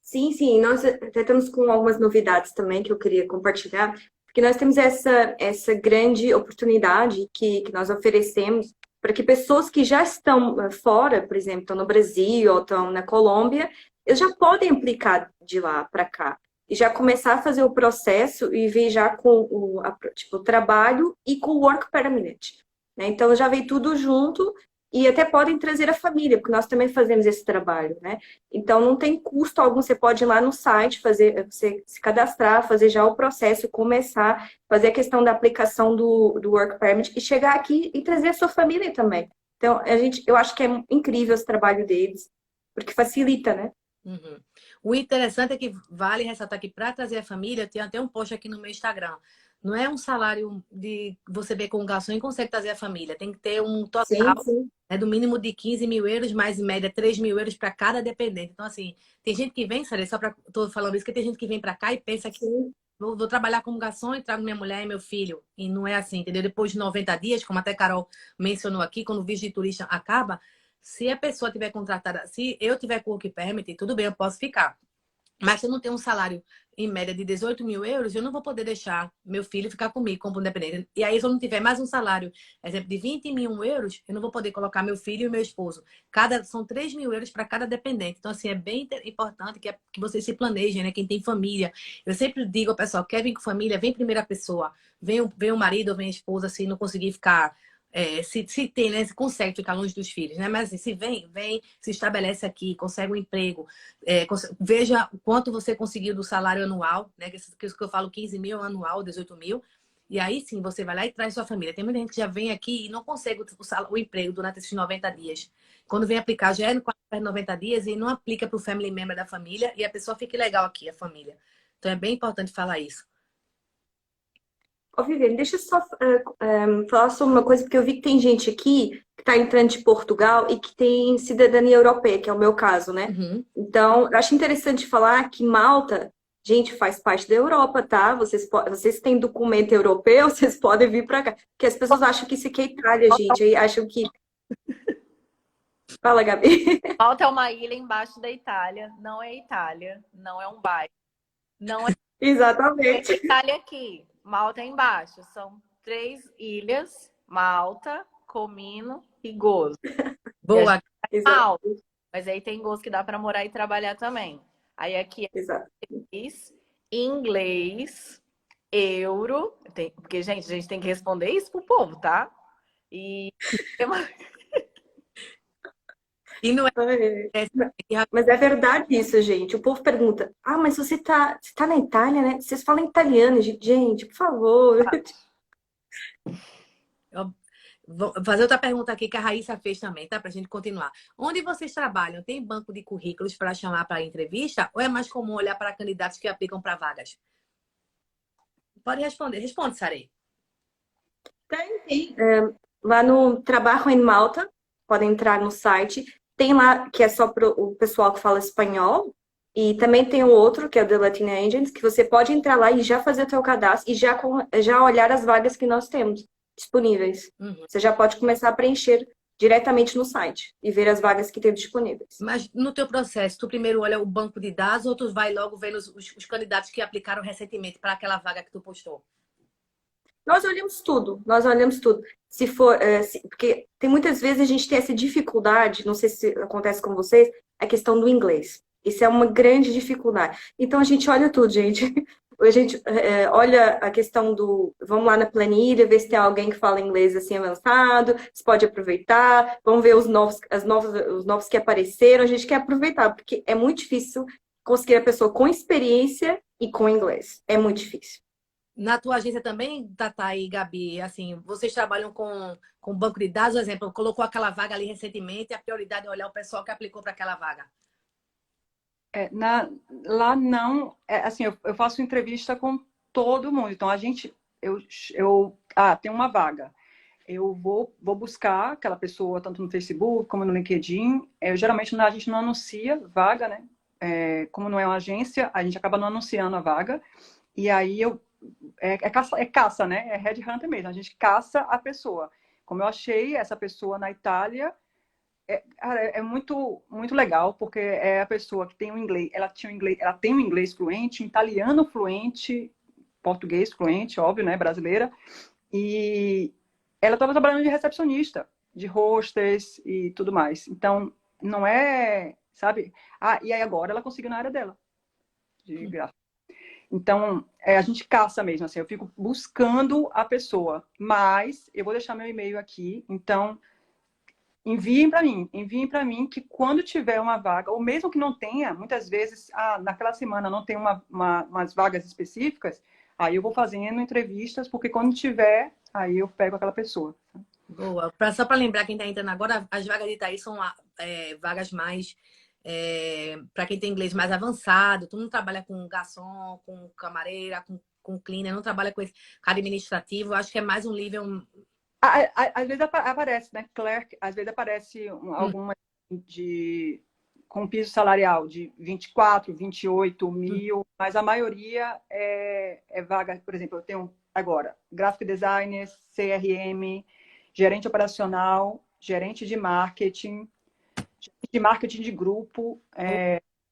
Sim. Nós até estamos com algumas novidades também que eu queria compartilhar, porque nós temos essa grande oportunidade que nós oferecemos para que pessoas que já estão fora, por exemplo, estão no Brasil ou estão na Colômbia, eles já podem aplicar de lá para cá. E já começar a fazer o processo e vir já com o trabalho e com o Work Permit. Né? Então, já vem tudo junto e até podem trazer a família, porque nós também fazemos esse trabalho, né? Então, não tem custo algum, você pode ir lá no site, você se cadastrar, fazer já o processo, começar, fazer a questão da aplicação do Work Permit e chegar aqui e trazer a sua família também. Então, eu acho que é incrível esse trabalho deles, porque facilita, né? Uhum. O interessante é que vale ressaltar que para trazer a família, tem até um post aqui no meu Instagram. Não é um salário de você ver com o garçom e consegue trazer a família. Tem que ter um total Sim. Né, do mínimo de 15 mil euros, mais em média 3 mil euros para cada dependente. Então, assim, tem gente que vem, sabe, tô falando isso, que tem gente que vem para cá e pensa que vou trabalhar como garçom e trago minha mulher e meu filho. E não é assim, entendeu? Depois de 90 dias, como até a Carol mencionou aqui, quando o visto de turista acaba, Se a pessoa tiver contratada, se eu tiver com work permit, tudo bem, eu posso ficar. Mas se eu não tenho um salário em média de 18 mil euros, eu não vou poder deixar meu filho ficar comigo como independente. E aí, se eu não tiver mais um salário, exemplo, de 20 mil euros, eu não vou poder colocar meu filho e meu esposo. São 3 mil euros para cada dependente. Então, assim, é bem importante que vocês se planejem, né? Quem tem família. Eu sempre digo ao pessoal, quer vir com família, vem primeira pessoa. Vem o marido ou vem a esposa, se não conseguir ficar... se tem, né? Se consegue ficar longe dos filhos, né? Mas assim, se vem, se estabelece aqui, consegue um emprego, veja o quanto você conseguiu do salário anual, né? Que eu falo 15 mil anual, 18 mil. E aí sim, você vai lá e traz sua família. Tem muita gente que já vem aqui e não consegue o emprego durante esses 90 dias. Quando vem aplicar, já é no 90 dias e não aplica para o family member da família e a pessoa fica legal aqui, a família. Então é bem importante falar isso. Ô, Viviane, deixa eu só falar sobre uma coisa, porque eu vi que tem gente aqui que está entrando de Portugal e que tem cidadania europeia, que é o meu caso, né? Uhum. Então, eu acho interessante falar que Malta, gente, faz parte da Europa, tá? Vocês têm documento europeu, vocês podem vir para cá. Porque as pessoas acham que isso aqui é Itália, gente. Aí acham que. Fala, Gabi. Malta é uma ilha embaixo da Itália, não é Itália, não é um bairro, não é Exatamente. Itália aqui. Malta é embaixo. São 3 ilhas: Malta, Comino e Gozo. Boa. Exato. Mas aí tem Gozo que dá para morar e trabalhar também. Aí aqui é Exato. inglês, euro. Porque, gente, a gente tem que responder isso pro povo, tá? E E não Mas é verdade isso, gente. O povo pergunta: ah, mas você tá na Itália, né? Vocês falam italiano, gente, por favor. Vou fazer outra pergunta aqui que a Raíssa fez também, tá? Pra gente continuar. Onde vocês trabalham? Tem banco de currículos para chamar para entrevista? Ou é mais comum olhar para candidatos que aplicam para vagas? Pode responder. Responde, Sarei. Tem. Lá no Trabalho em Malta, podem entrar no site. Tem lá que é só para o pessoal que fala espanhol. E também tem o outro, que é o The Latina Agents, que você pode entrar lá e já fazer o seu cadastro e já olhar as vagas que nós temos disponíveis. Uhum. Você já pode começar a preencher diretamente no site e ver as vagas que tem disponíveis. Mas no teu processo, tu primeiro olha o banco de dados ou tu vai logo vendo os candidatos que aplicaram recentemente para aquela vaga que tu postou? Nós olhamos tudo. Se for, porque tem muitas vezes a gente tem essa dificuldade, não sei se acontece com vocês, a questão do inglês. Isso é uma grande dificuldade. Então a gente olha tudo, gente. A gente olha a questão do. Vamos lá na planilha, ver se tem alguém que fala inglês assim avançado, se pode aproveitar. Vamos ver os novos que apareceram. A gente quer aproveitar, porque é muito difícil conseguir a pessoa com experiência e com inglês. É muito difícil. Na tua agência também, Tata e Gabi, assim, vocês trabalham com banco de dados, por exemplo, colocou aquela vaga ali recentemente, a prioridade é olhar o pessoal que aplicou para aquela vaga. Lá não, assim, eu faço entrevista com todo mundo. Então tem uma vaga. Eu vou buscar aquela pessoa tanto no Facebook como no LinkedIn. Geralmente a gente não anuncia vaga, né? Como não é uma agência, a gente acaba não anunciando a vaga. E aí caça, né? É headhunter mesmo. A gente caça a pessoa. Como eu achei essa pessoa na Itália, é muito, muito legal, porque é a pessoa que tem o inglês, ela tem o inglês fluente, italiano fluente, português fluente, óbvio, né? Brasileira. E ela estava trabalhando de recepcionista, de hostess e tudo mais. Então, não é, sabe? E aí agora ela conseguiu na área dela, de graça. Então, a gente caça mesmo, assim, eu fico buscando a pessoa, mas eu vou deixar meu e-mail aqui, então enviem para mim que quando tiver uma vaga, ou mesmo que não tenha, muitas vezes, naquela semana não tem umas vagas específicas, aí eu vou fazendo entrevistas, porque quando tiver, aí eu pego aquela pessoa. Boa. Só para lembrar quem está entrando agora, as vagas de Itaí são vagas mais... para quem tem inglês mais avançado, tu não trabalha com garçom, com camareira, com cleaner, não trabalha com esse administrativo, acho que é mais um nível... Às vezes aparece, né, clerk, às vezes aparece alguma com piso salarial de 24, 28 mil, mas a maioria é vaga, por exemplo, eu tenho agora graphic designer, CRM, gerente operacional, gerente de marketing, de marketing de grupo,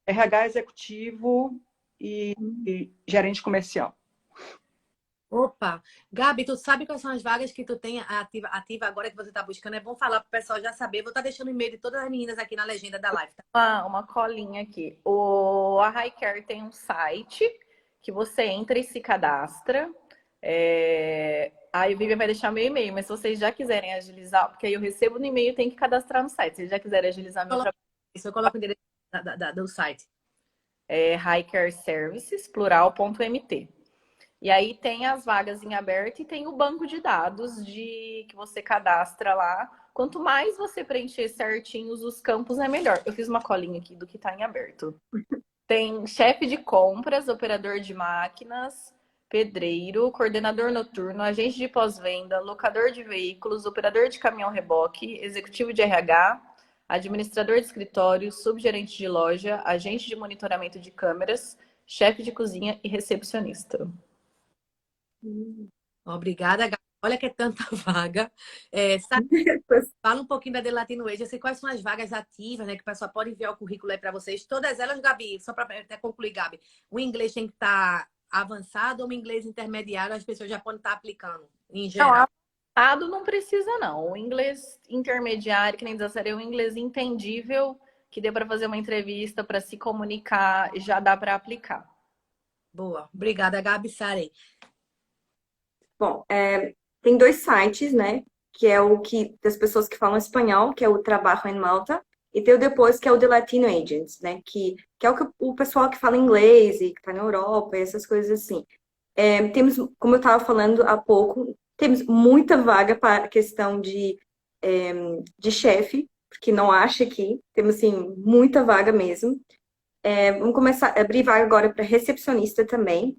RH executivo e gerente comercial. Opa! Gabi, tu sabe quais são as vagas que tu tem ativa agora que você tá buscando? É bom falar pro pessoal já saber. Vou estar deixando o e-mail de todas as meninas aqui na legenda da live, tá? Uma colinha aqui. A Highcare tem um site que você entra e se cadastra. Aí o Vivian vai deixar meu e-mail, mas se vocês já quiserem agilizar, porque aí eu recebo no e-mail e tenho que cadastrar no site. Se vocês já quiserem agilizar meu trabalho, Isso eu coloco o endereço do site. é highcareservices, plural.mt. E aí tem as vagas em aberto e tem o banco de dados que você cadastra lá. Quanto mais você preencher certinhos os campos, é melhor. Eu fiz uma colinha aqui do que está em aberto. Tem chefe de compras, operador de máquinas, pedreiro, coordenador noturno, agente de pós-venda, locador de veículos, operador de caminhão-reboque, executivo de RH, administrador de escritório, subgerente de loja, agente de monitoramento de câmeras, chefe de cozinha e recepcionista. Obrigada, Gabi. Olha que é tanta vaga. Fala um pouquinho da The Latino Agency. Quais são as vagas ativas, né? Que o pessoal pode enviar o currículo aí para vocês. Todas elas, Gabi, só para até concluir, Gabi. O inglês tem que estar avançado ou o inglês intermediário? As pessoas já podem estar aplicando, em geral. Não, avançado não precisa, não. O inglês intermediário, que nem diz é um inglês entendível, que dê para fazer uma entrevista, para se comunicar, já dá para aplicar. Boa. Obrigada, Gabi. Sarei. Bom, tem 2 sites, né? Que é o que das pessoas que falam espanhol, que é o Trabajo em Malta, e tem o depois, que é o The Latino Agents, né? Que é o pessoal que fala inglês e que tá na Europa, e essas coisas assim. Temos, como eu estava falando há pouco, temos muita vaga para a questão de chefe, porque não acha aqui. Temos, assim, muita vaga mesmo. Vamos começar a abrir vaga agora para recepcionista também,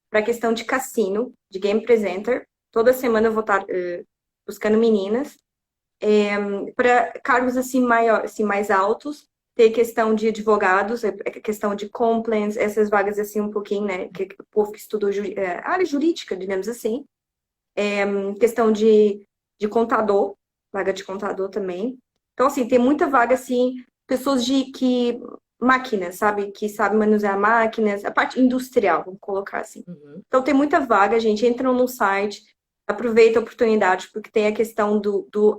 para a questão de cassino, de game presenter. Toda semana eu vou estar buscando meninas. Para cargos assim, mais altos, tem questão de advogados, questão de compliance, essas vagas assim um pouquinho, né? Que o povo que estudou área jurídica, digamos assim. Questão de contador, vaga de contador também. Então, assim, tem muita vaga, assim, pessoas máquinas, sabe? Que sabem manusear máquinas, a parte industrial, vamos colocar assim. Uhum. Então, tem muita vaga, gente. Entram no site, aproveita a oportunidade, porque tem a questão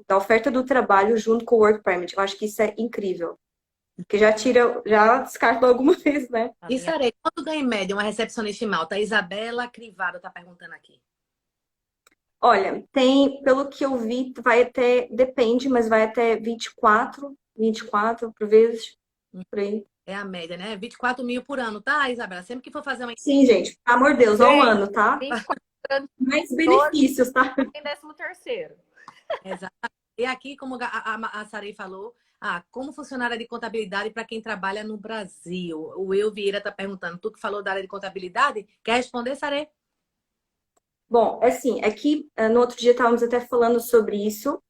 da oferta do trabalho junto com o Work Permit. Eu acho que isso é incrível. Porque já descarta alguma vez, né? E Sarei, quanto ganha em média uma recepcionista em Malta? A Isabela Crivado tá perguntando aqui. Olha, pelo que eu vi, depende, mas vai até 24 por vezes, por aí. É a média, né? 24 mil por ano, tá, Isabela? Sempre que for fazer uma... Sim, gente, pelo amor de Deus, ao ano, tá? 24 Mais benefícios, tá? Tem 13º. Exato. E aqui, como a Sarei falou, como funcionária de contabilidade para quem trabalha no Brasil. O Will Vieira tá perguntando, tu que falou da área de contabilidade, quer responder, Sarei? Bom, assim, aqui no outro dia estávamos até falando sobre isso.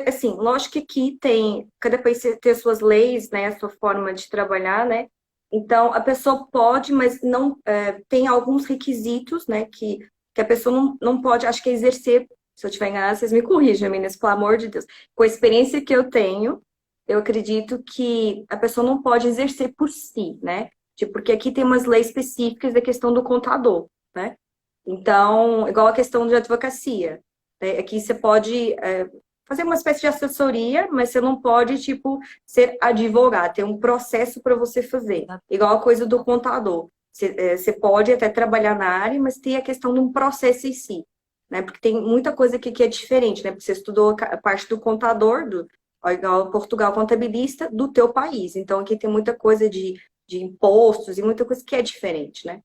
Assim, lógico que aqui cada país tem as suas leis, né, a sua forma de trabalhar, né? Então, a pessoa pode, mas não tem alguns requisitos, né, que a pessoa não pode, acho que é exercer. Se eu estiver enganada, vocês me corrijam, meninas, pelo amor de Deus. Com a experiência que eu tenho, eu acredito que a pessoa não pode exercer por si, né? Tipo, porque aqui tem umas leis específicas da questão do contador, né? Então, igual a questão de advocacia. Né? Aqui você pode fazer uma espécie de assessoria, mas você não pode, tipo, ser advogado. Tem um processo para você fazer. Igual a coisa do contador. Você pode até trabalhar na área, mas tem a questão de um processo em si. Né? Porque tem muita coisa aqui que é diferente, né? Porque você estudou a parte do contador, igual Portugal contabilista, do teu país. Então, aqui tem muita coisa de impostos e muita coisa que é diferente, né?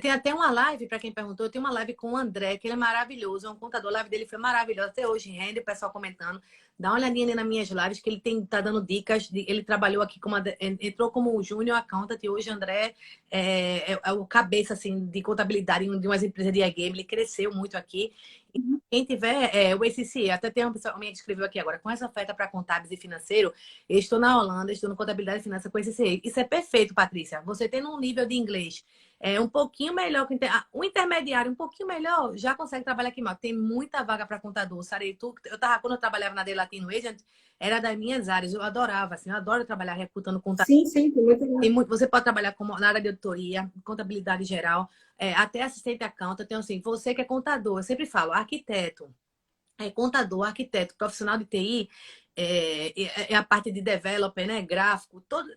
Tem até uma live, para quem perguntou, tem uma live com o André, que ele é maravilhoso, é um contador, a live dele foi maravilhosa, até hoje rende, o pessoal comentando. Dá uma olhadinha ali nas minhas lives, que ele tá dando dicas, ele trabalhou aqui, entrou como junior accountant, e hoje André é o cabeça, assim, de contabilidade de umas empresas de e-game, ele cresceu muito aqui. E quem tiver, o ACC, até tem uma pessoa minha que escreveu aqui agora, com essa oferta para contábeis e financeiro, eu estou na Holanda, estou no contabilidade e finança com ACC. Isso é perfeito, Patrícia. Você tendo um nível de inglês é um pouquinho melhor que o intermediário, um pouquinho melhor, já consegue trabalhar aqui mal. Tem muita vaga para contador, sabe? Quando eu trabalhava na Delatino Agent, era das minhas áreas, eu adorava, assim, eu adoro trabalhar recrutando contador. Sim, sim, tem muito. Você pode trabalhar como na área de auditoria, contabilidade geral, até assistente accountant. Então, assim, você que é contador, eu sempre falo, arquiteto, contador, arquiteto, profissional de TI, a parte de developer, né? Gráfico, todo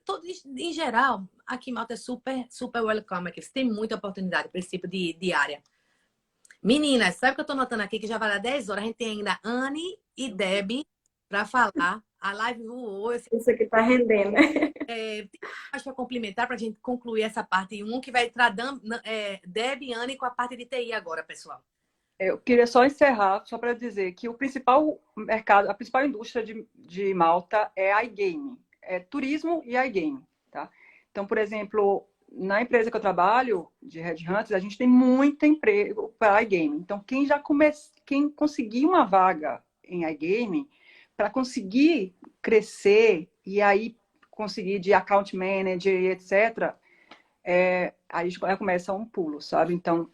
em geral, aqui em Malta é super, super welcome aqui. Você tem muita oportunidade para esse tipo de área. Meninas, sabe o que eu tô notando aqui? Que já vai dar 10 horas. A gente tem ainda Anne e Deb para falar. A live voou. Isso aqui tá rendendo. Tem mais para complementar para a gente concluir essa parte 1, que vai entrar Deb e Anne com a parte de TI agora, pessoal. Eu queria só encerrar, só para dizer que o principal mercado, a principal indústria de Malta é iGaming, é turismo e iGaming, tá? Então, por exemplo, na empresa que eu trabalho, de Headhunters, a gente tem muito emprego para iGaming. Então, quem conseguir uma vaga em iGaming, para conseguir crescer e aí conseguir de account manager, etc., aí começa um pulo, sabe? Então,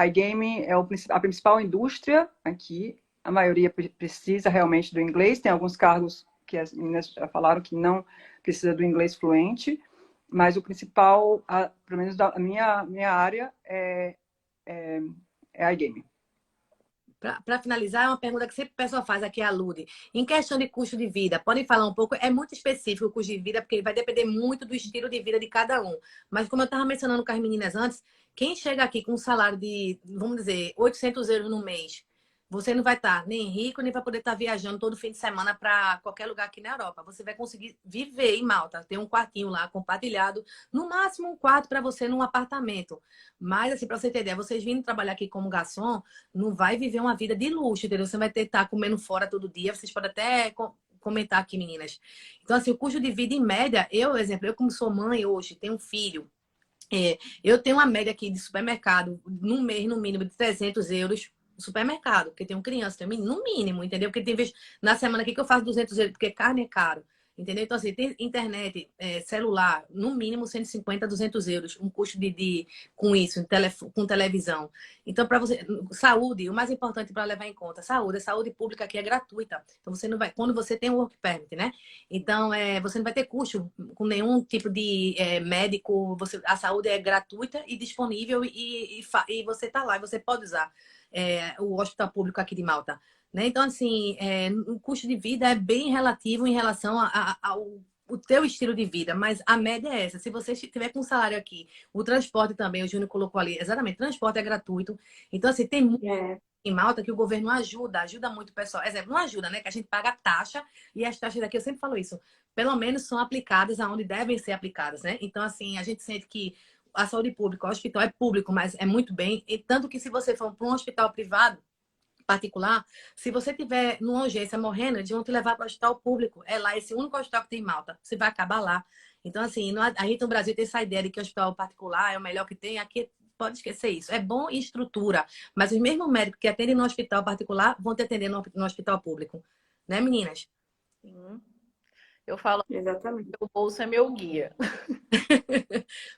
iGaming é a principal indústria aqui. A maioria precisa realmente do inglês. Tem alguns cargos que as meninas já falaram que não precisa do inglês fluente, mas o principal, pelo menos da minha área, é iGaming. Para finalizar, é uma pergunta que sempre o pessoal faz aqui, a Lude. Em questão de custo de vida, podem falar um pouco? É muito específico o custo de vida, porque vai depender muito do estilo de vida de cada um. Mas como eu estava mencionando com as meninas antes, quem chega aqui com um salário de, vamos dizer, 800 euros no mês, você não vai estar nem rico, nem vai poder estar viajando todo fim de semana para qualquer lugar aqui na Europa. Você vai conseguir viver em Malta, ter um quartinho lá compartilhado, no máximo um quarto para você num apartamento. Mas, assim, para você ter ideia, vocês vindo trabalhar aqui como garçom, não vai viver uma vida de luxo, entendeu? Você vai ter que estar comendo fora todo dia. Vocês podem até comentar aqui, meninas. Então, assim, o custo de vida em média, eu como sou mãe hoje, tenho um filho, eu tenho uma média aqui de supermercado, no mês, no mínimo, de 300 euros no supermercado, porque tem criança, tem um menino, no mínimo, entendeu? Porque tem vez na semana aqui que eu faço 200 euros, porque carne é caro. Entendeu? Então, assim, tem internet, celular, no mínimo 150, 200 euros, um custo com isso, com televisão. Então, para você, saúde, o mais importante para levar em conta, saúde, a saúde pública aqui é gratuita. Então, você não vai, quando você tem um work permit, né? Então, você não vai ter custo com nenhum tipo de médico, a saúde é gratuita e disponível e você tá lá, e você pode usar o hospital público aqui de Malta. Né? Então, assim, o custo de vida é bem relativo em relação ao teu estilo de vida, mas a média é essa. Se você estiver com um salário aqui, o transporte também, o Júnior colocou ali, exatamente, transporte é gratuito. Então, assim, tem muito em Malta que o governo ajuda muito o pessoal. Exemplo, não ajuda, né? Que a gente paga taxa e as taxas daqui, eu sempre falo isso, pelo menos são aplicadas aonde devem ser aplicadas, né? Então, assim, a gente sente que a saúde pública, o hospital é público, mas é muito bem. E tanto que se você for para um hospital privado, particular, se você tiver numa urgência morrendo, eles vão te levar para o hospital público. É lá, esse único hospital que tem em Malta. Você vai acabar lá. Então, assim, a gente no Brasil tem essa ideia de que o hospital particular é o melhor que tem. Aqui pode esquecer isso. É bom em estrutura, mas os mesmos médicos que atendem no hospital particular vão te atender no hospital público. Né, meninas? Sim. Eu falo, Exatamente. meu bolso é meu guia.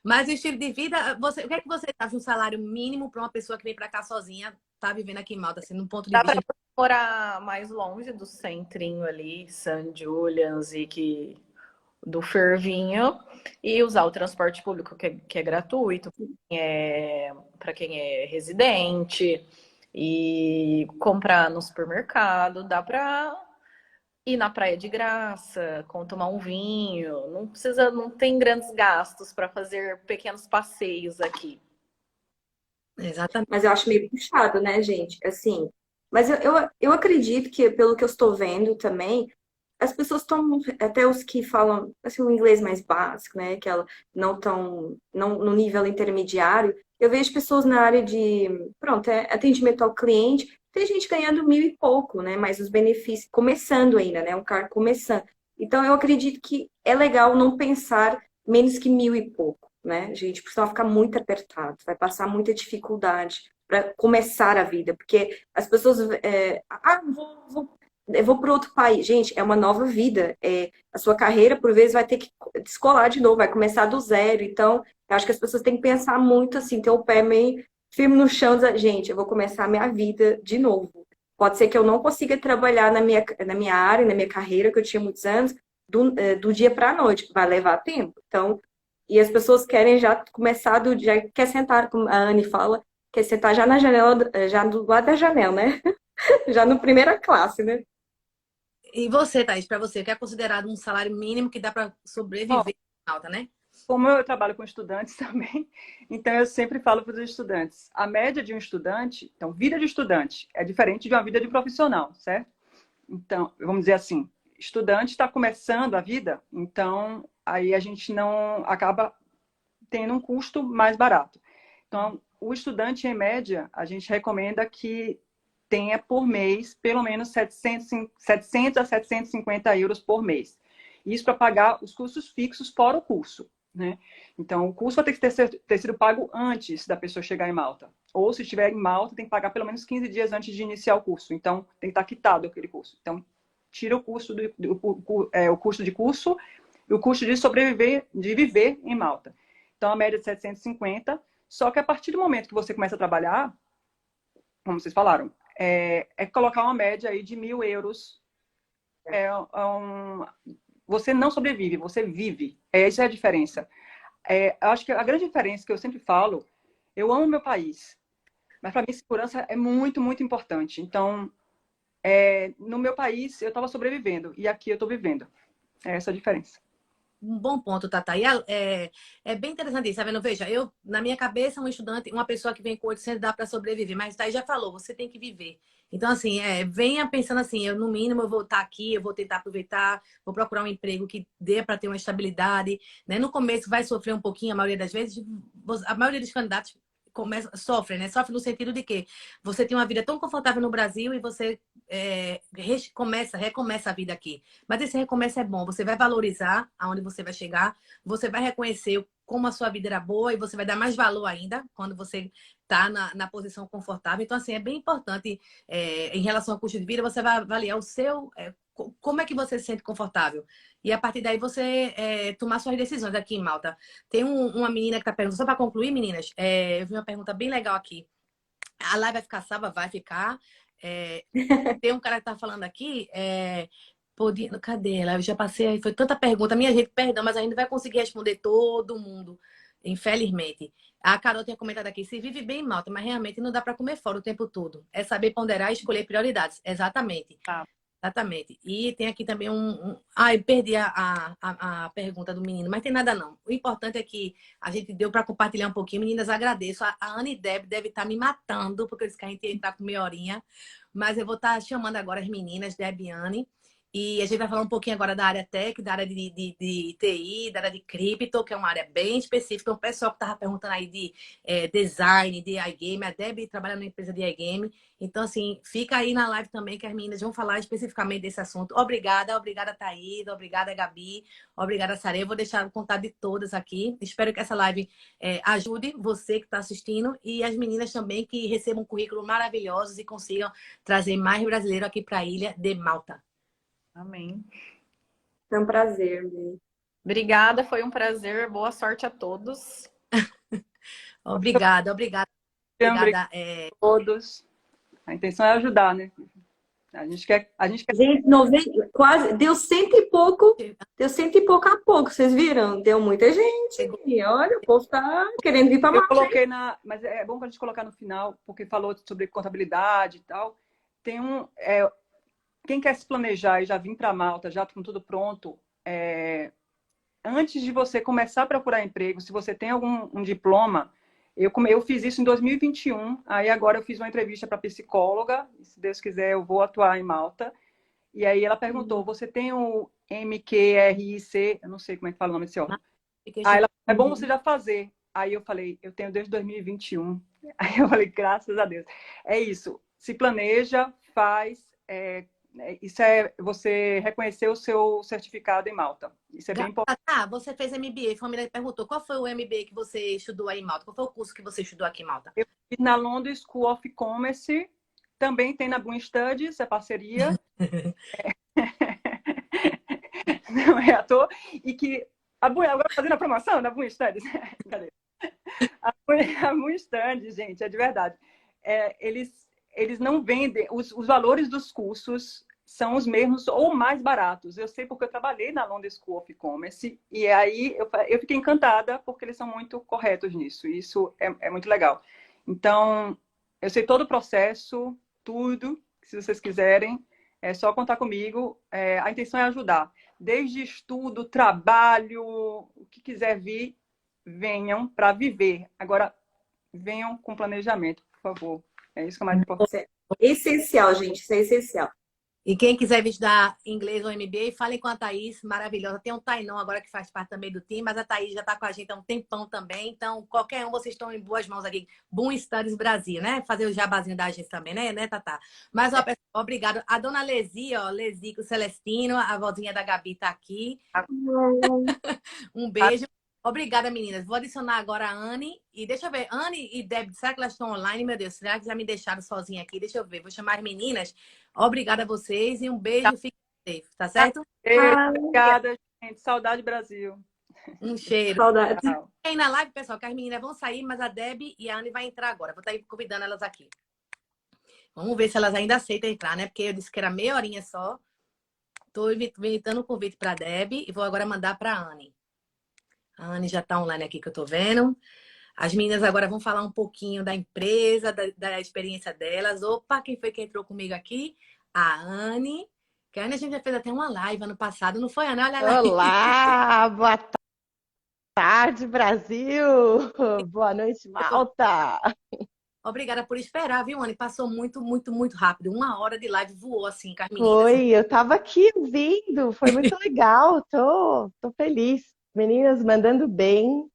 Mas o estilo de vida, o que é que você acha um salário mínimo para uma pessoa que vem para cá sozinha, tá vivendo aqui em Malta, assim, no ponto de Dá vista... para morar mais longe do centrinho ali, St. Julian's do Fervinho, e usar o transporte público que é gratuito para quem é residente, e comprar no supermercado. Dá para ir na praia de graça, tomar um vinho. Não tem grandes gastos para fazer pequenos passeios aqui. Exatamente. Mas eu acho meio puxado, né, gente? Assim, mas eu acredito que, pelo que eu estou vendo também, as pessoas estão, até os que falam assim, o inglês mais básico, né, que ela não estão não, no nível intermediário, eu vejo pessoas na área de, pronto, atendimento ao cliente, tem gente ganhando 1.000 e pouco, né, mas os benefícios, começando ainda, né, um cargo começando. Então, eu acredito que é legal não pensar menos que 1.000 e pouco, né, gente, porque senão vai ficar muito apertado, vai passar muita dificuldade para começar a vida, porque as pessoas, eu vou para outro país. Gente, é uma nova vida. A sua carreira, por vezes, vai ter que descolar de novo, vai começar do zero. Então, eu acho que as pessoas têm que pensar muito assim, ter o pé meio firme no chão, dizer, gente, eu vou começar a minha vida de novo. Pode ser que eu não consiga trabalhar na minha área, na minha carreira, que eu tinha muitos anos, do dia para a noite. Vai levar tempo. Então, e as pessoas querem já começar já quer sentar, como a Anne fala, quer sentar já na janela, já do lado da janela, né? Já no primeira classe, né? E você, Thaís, para você, o que é considerado um salário mínimo que dá para Bom, sobreviver em alta, né? como eu trabalho com estudantes também, então eu sempre falo para os estudantes, a média de um estudante, então, vida de estudante é diferente de uma vida de profissional, certo? Então, vamos dizer assim, estudante está começando a vida, então aí a gente não acaba tendo um custo mais barato. Então, o estudante, em média, a gente recomenda que tenha por mês pelo menos 700 a 750 euros por mês. Isso para pagar os custos fixos fora o curso, né? Então, o curso vai ter que ter sido pago antes da pessoa chegar em Malta. Ou, se estiver em Malta, tem que pagar pelo menos 15 dias antes de iniciar o curso. Então, tem que estar quitado aquele curso. Então, tira o custo o custo de curso e o custo de sobreviver, de viver em Malta. Então, a média é de 750. Só que a partir do momento que você começa a trabalhar, como vocês falaram, colocar uma média aí de 1.000 euros. Você não sobrevive, você vive. Essa é a diferença. Eu acho que a grande diferença que eu sempre falo, eu amo meu país, mas para mim segurança é muito, muito importante. Então, no meu país eu estava sobrevivendo e aqui eu estou vivendo. É essa a diferença. Um bom ponto, Tata. E é bem interessante isso, tá vendo? Veja, eu, na minha cabeça, um estudante, uma pessoa que vem com 800 dá para sobreviver, mas Thaís já falou, você tem que viver. Então, assim, venha pensando assim, eu no mínimo eu vou estar aqui, eu vou tentar aproveitar, vou procurar um emprego que dê para ter uma estabilidade, né? No começo vai sofrer um pouquinho, a maioria das vezes, a maioria dos candidatos sofre, né? Sofre no sentido de que você tem uma vida tão confortável no Brasil e você recomeça a vida aqui. Mas esse recomeço é bom, você vai valorizar aonde você vai chegar, você vai reconhecer como a sua vida era boa e você vai dar mais valor ainda quando você está na posição confortável. Então, assim, é bem importante em relação ao custo de vida, você vai avaliar o seu, como é que você se sente confortável. E a partir daí você tomar suas decisões aqui em Malta. Tem uma menina que está perguntando, só para concluir, meninas, eu vi uma pergunta bem legal aqui. A live vai ficar salva? Vai ficar. Tem um cara que tá falando aqui, cadê ela? Eu já passei, foi tanta pergunta. Minha gente, perdão, mas a gente vai conseguir responder todo mundo, infelizmente. A Carol tinha comentado aqui, se vive bem em Malta, mas realmente não dá para comer fora o tempo todo. É saber ponderar e escolher prioridades. Exatamente. Tá. Exatamente. E tem aqui também eu perdi a pergunta do menino, mas tem nada não. O importante é que a gente deu para compartilhar um pouquinho. Meninas, agradeço. A Anne deve estar me matando, porque eu disse que a gente ia entrar com meia horinha. Mas eu vou estar chamando agora as meninas, Deb e Anne. E a gente vai falar um pouquinho agora da área tech, da área de TI, da área de cripto, que é uma área bem específica. O pessoal que estava perguntando aí de design, de iGame, a Debbie trabalha numa empresa de iGame. Então, assim, fica aí na live também que as meninas vão falar especificamente desse assunto. Obrigada, Thaís, obrigada, Gabi, obrigada, Sara. Eu vou deixar o contato de todas aqui. Espero que essa live ajude você que está assistindo e as meninas também que recebam currículos maravilhosos e consigam trazer mais brasileiro aqui para a ilha de Malta. Amém. Foi um prazer, Lê. Obrigada, foi um prazer. Boa sorte a todos. Obrigada. Obrigada a todos. A intenção é ajudar, né? A gente quer... Gente, 90, quase, deu cento e pouco a pouco, vocês viram? Deu muita gente. E olha, o povo tá querendo vir para Eu Malta. coloquei mas é bom a gente colocar no final, porque falou sobre contabilidade e tal. Tem quem quer se planejar e já vir para Malta, já com tudo pronto, antes de você começar a procurar emprego, se você tem algum diploma, eu fiz isso em 2021, aí agora eu fiz uma entrevista para psicóloga, se Deus quiser eu vou atuar em Malta, e aí ela perguntou, você tem o MQRIC, eu não sei como é que fala o nome desse órgão. Aí ela, é bom você já fazer. Aí eu falei, eu tenho desde 2021. Aí eu falei, graças a Deus. É isso, se planeja, faz... Isso é você reconhecer o seu certificado em Malta. Isso é bem importante. Você fez MBA. A família perguntou qual foi o MBA que você estudou aí em Malta? Qual foi o curso que você estudou aqui em Malta? Eu fiz na London School of Commerce também tem na Boom Studies, é parceria. Não é à toa. E que a Boom, agora fazendo a promoção da Boom Studies. Cadê? A Boom Studies, gente, é de verdade. Eles não vendem, os valores dos cursos são os mesmos ou mais baratos. Eu sei porque eu trabalhei na London School of Commerce e aí eu fiquei encantada porque eles são muito corretos nisso. E isso é muito legal. Então, eu sei todo o processo, tudo. Se vocês quiserem, é só contar comigo. A intenção é ajudar. Desde estudo, trabalho, o que quiser vir, venham para viver. Agora, venham com planejamento, por favor. É isso que é mais importante. Essencial, gente, isso é essencial. E quem quiser vir estudar inglês ou MBA, falem com a Thaís, maravilhosa. Tem um Tainon agora que faz parte também do time, mas a Thaís já está com a gente há um tempão também. Então, qualquer um, vocês estão em boas mãos aqui. Boom Studies Brasil, né? Fazer o jabazinho da agência também, né, Tatá? Mas, ó, pessoal, obrigado. A dona Lesi, ó, Lesico Celestino, a vozinha da Gabi tá aqui. Um beijo. Obrigada, meninas. Vou adicionar agora a Anne. E deixa eu ver. Anne e Deb, será que elas estão online? Meu Deus, será que já me deixaram sozinha aqui? Deixa eu ver. Vou chamar as meninas. Obrigada a vocês e um beijo. Fiquem safe, tá certo? Obrigada, gente. Saudade, Brasil. Um cheiro. Saudades. Aí na live, pessoal, que as meninas vão sair, mas a Deb e a Anne vai entrar agora. Vou estar convidando elas aqui. Vamos ver se elas ainda aceitam entrar, né? Porque eu disse que era meia horinha só. Estou inventando um convite para a Deb e vou agora mandar para a Anne. A Anne já está online aqui que eu estou vendo. As meninas agora vão falar um pouquinho da empresa, da experiência delas. Opa, quem foi que entrou comigo aqui? A Anne. Que a Anne a gente já fez até uma live ano passado, não foi, Anne? Olha lá. Olá, boa tarde, Brasil. Boa noite, Malta. Obrigada por esperar, viu, Anne? Passou muito, muito, muito rápido. 1 hora de live voou assim com as meninas. Foi, eu estava aqui ouvindo, foi muito legal. Tô feliz. Meninas mandando bem.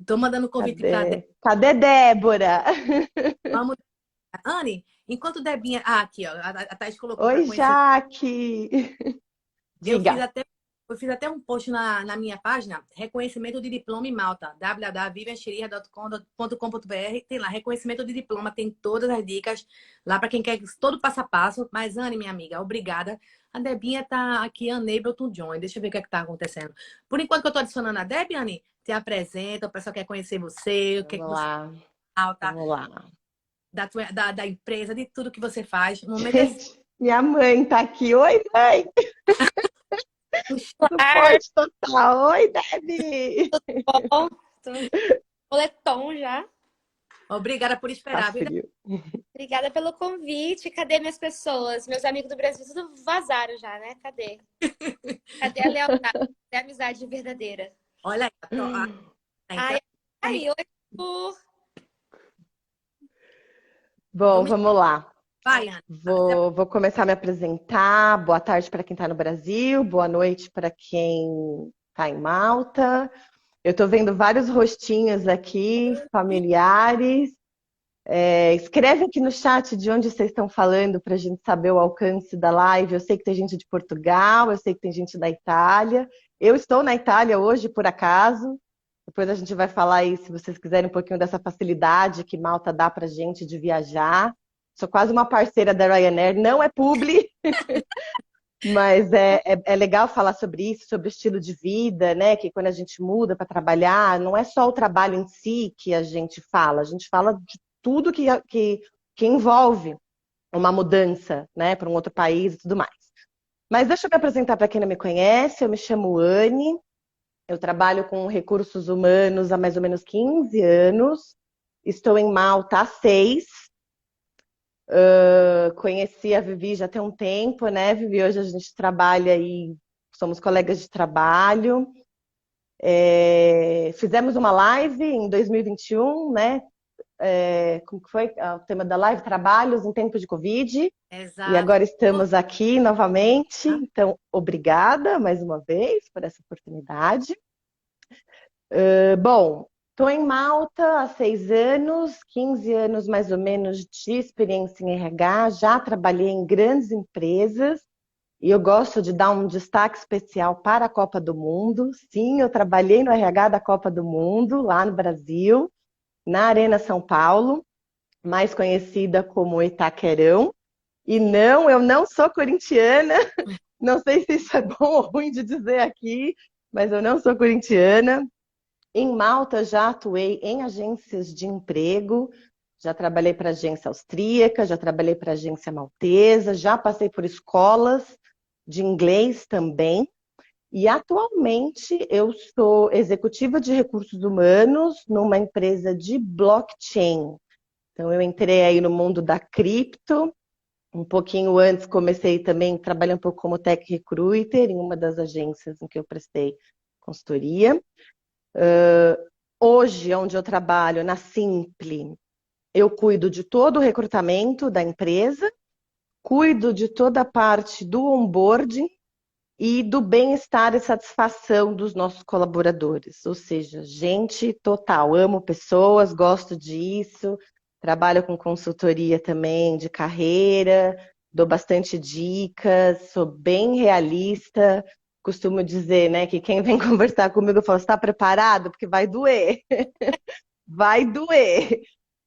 Tô mandando convite para Débora. Cadê Débora? Vamos. Anne, enquanto Debinha. Ah, aqui, ó. A Thaís colocou. Oi, Jaque. Diga. Eu fiz até um post na minha página, reconhecimento de diploma em Malta, www.vivianchiriha.com.br. Tem lá, reconhecimento de diploma, tem todas as dicas lá para quem quer todo o passo a passo. Mas, Anne, minha amiga, obrigada. A Debinha tá aqui, unable to join. Deixa eu ver o que é que tá acontecendo. Por enquanto que eu tô adicionando a Deb, Anne, te apresenta, o pessoal quer conhecer você, o que é que você falta. Vamos lá. Da empresa, de tudo que você faz. No momento Gente, minha mãe tá aqui. Oi, mãe! Suporte total. Oi, Debbie! Tudo bom? Moletom já. Obrigada por esperar, Tá frio. Obrigada pelo convite. Cadê minhas pessoas? Meus amigos do Brasil tudo vazaram já, né? Cadê? Cadê a lealdade? Cadê a amizade verdadeira? Olha aí. Oi, Arthur. Bom, vamos lá. Vai, Ana. Vou começar a me apresentar. Boa tarde para quem está no Brasil, boa noite para quem está em Malta. Eu estou vendo vários rostinhos aqui, familiares. Escreve aqui no chat de onde vocês estão falando para a gente saber o alcance da live. Eu sei que tem gente de Portugal, eu sei que tem gente da Itália. Eu estou na Itália hoje, por acaso. Depois a gente vai falar aí, se vocês quiserem, um pouquinho dessa facilidade que Malta dá para a gente de viajar. Sou quase uma parceira da Ryanair, não é publi, mas é legal falar sobre isso, sobre o estilo de vida, né? Que quando a gente muda para trabalhar, não é só o trabalho em si que a gente fala de tudo que envolve uma mudança, né? Para um outro país e tudo mais. Mas deixa eu me apresentar para quem não me conhece, eu me chamo Anne, eu trabalho com recursos humanos há mais ou menos 15 anos, estou em Malta há 6. Conheci a Vivi já tem um tempo, né, Vivi? Hoje a gente trabalha e somos colegas de trabalho. Fizemos uma live em 2021, né? Como que foi o tema da live? Trabalhos em tempo de Covid. Exato. E agora estamos aqui novamente. Então, obrigada mais uma vez por essa oportunidade. Bom, estou em Malta há 6 anos, 15 anos mais ou menos de experiência em RH, já trabalhei em grandes empresas e eu gosto de dar um destaque especial para a Copa do Mundo. Sim, eu trabalhei no RH da Copa do Mundo, lá no Brasil, na Arena São Paulo. mais conhecida como Itaquerão. E não, eu não sou corintiana. Não sei se isso é bom ou ruim de dizer aqui, mas eu não sou corintiana. Em Malta, já atuei em agências de emprego, já trabalhei para agência austríaca, já trabalhei para agência maltesa, já passei por escolas de inglês também. E atualmente eu sou executiva de recursos humanos numa empresa de blockchain. Então eu entrei aí no mundo da cripto. Um pouquinho antes comecei também trabalhando um pouco como tech recruiter em uma das agências em que eu prestei consultoria. Hoje, onde eu trabalho, na Simple, eu cuido de todo o recrutamento da empresa, cuido de toda a parte do onboarding e do bem-estar e satisfação dos nossos colaboradores. Ou seja, gente total, amo pessoas, gosto disso, trabalho com consultoria também de carreira, dou bastante dicas, sou bem realista. Costumo dizer, né, que quem vem conversar comigo fala, está preparado? Porque vai doer. Vai doer.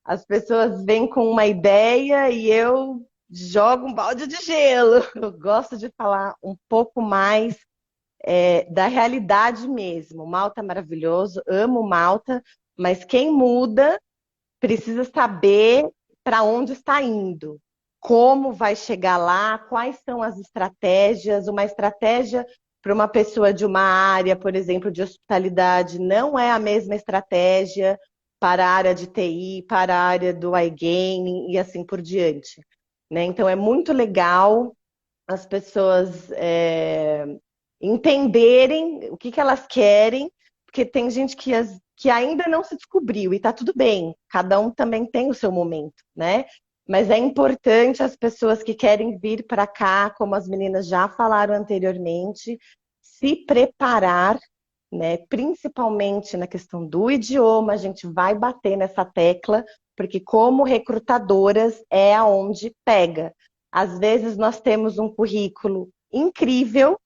As pessoas vêm com uma ideia e eu jogo um balde de gelo. Eu gosto de falar um pouco mais da realidade mesmo. Malta é maravilhoso, amo Malta, mas quem muda precisa saber para onde está indo, como vai chegar lá, quais são as estratégias. Uma estratégia para uma pessoa de uma área, por exemplo, de hospitalidade, não é a mesma estratégia para a área de TI, para a área do iGaming e assim por diante. Né? Então é muito legal as pessoas entenderem o que elas querem, porque tem gente que ainda não se descobriu e está tudo bem, cada um também tem o seu momento, né? Mas é importante as pessoas que querem vir para cá, como as meninas já falaram anteriormente, se preparar, né? Principalmente na questão do idioma, a gente vai bater nessa tecla, porque como recrutadoras é aonde pega. Às vezes nós temos um currículo incrível,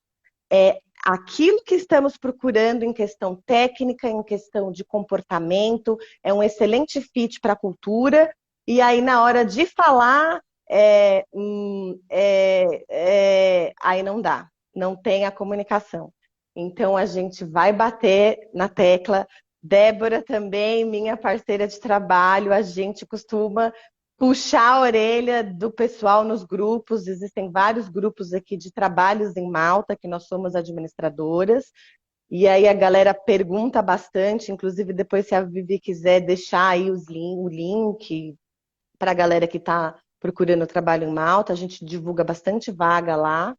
aquilo que estamos procurando em questão técnica, em questão de comportamento, é um excelente fit para a cultura, e aí na hora de falar, aí não dá, não tem a comunicação. Então a gente vai bater na tecla. Débora também, minha parceira de trabalho, a gente costuma puxar a orelha do pessoal nos grupos. Existem vários grupos aqui de trabalhos em Malta, que nós somos administradoras, e aí a galera pergunta bastante, inclusive depois se a Vivi quiser deixar aí o link para a galera que está procurando trabalho em Malta, a gente divulga bastante vaga lá.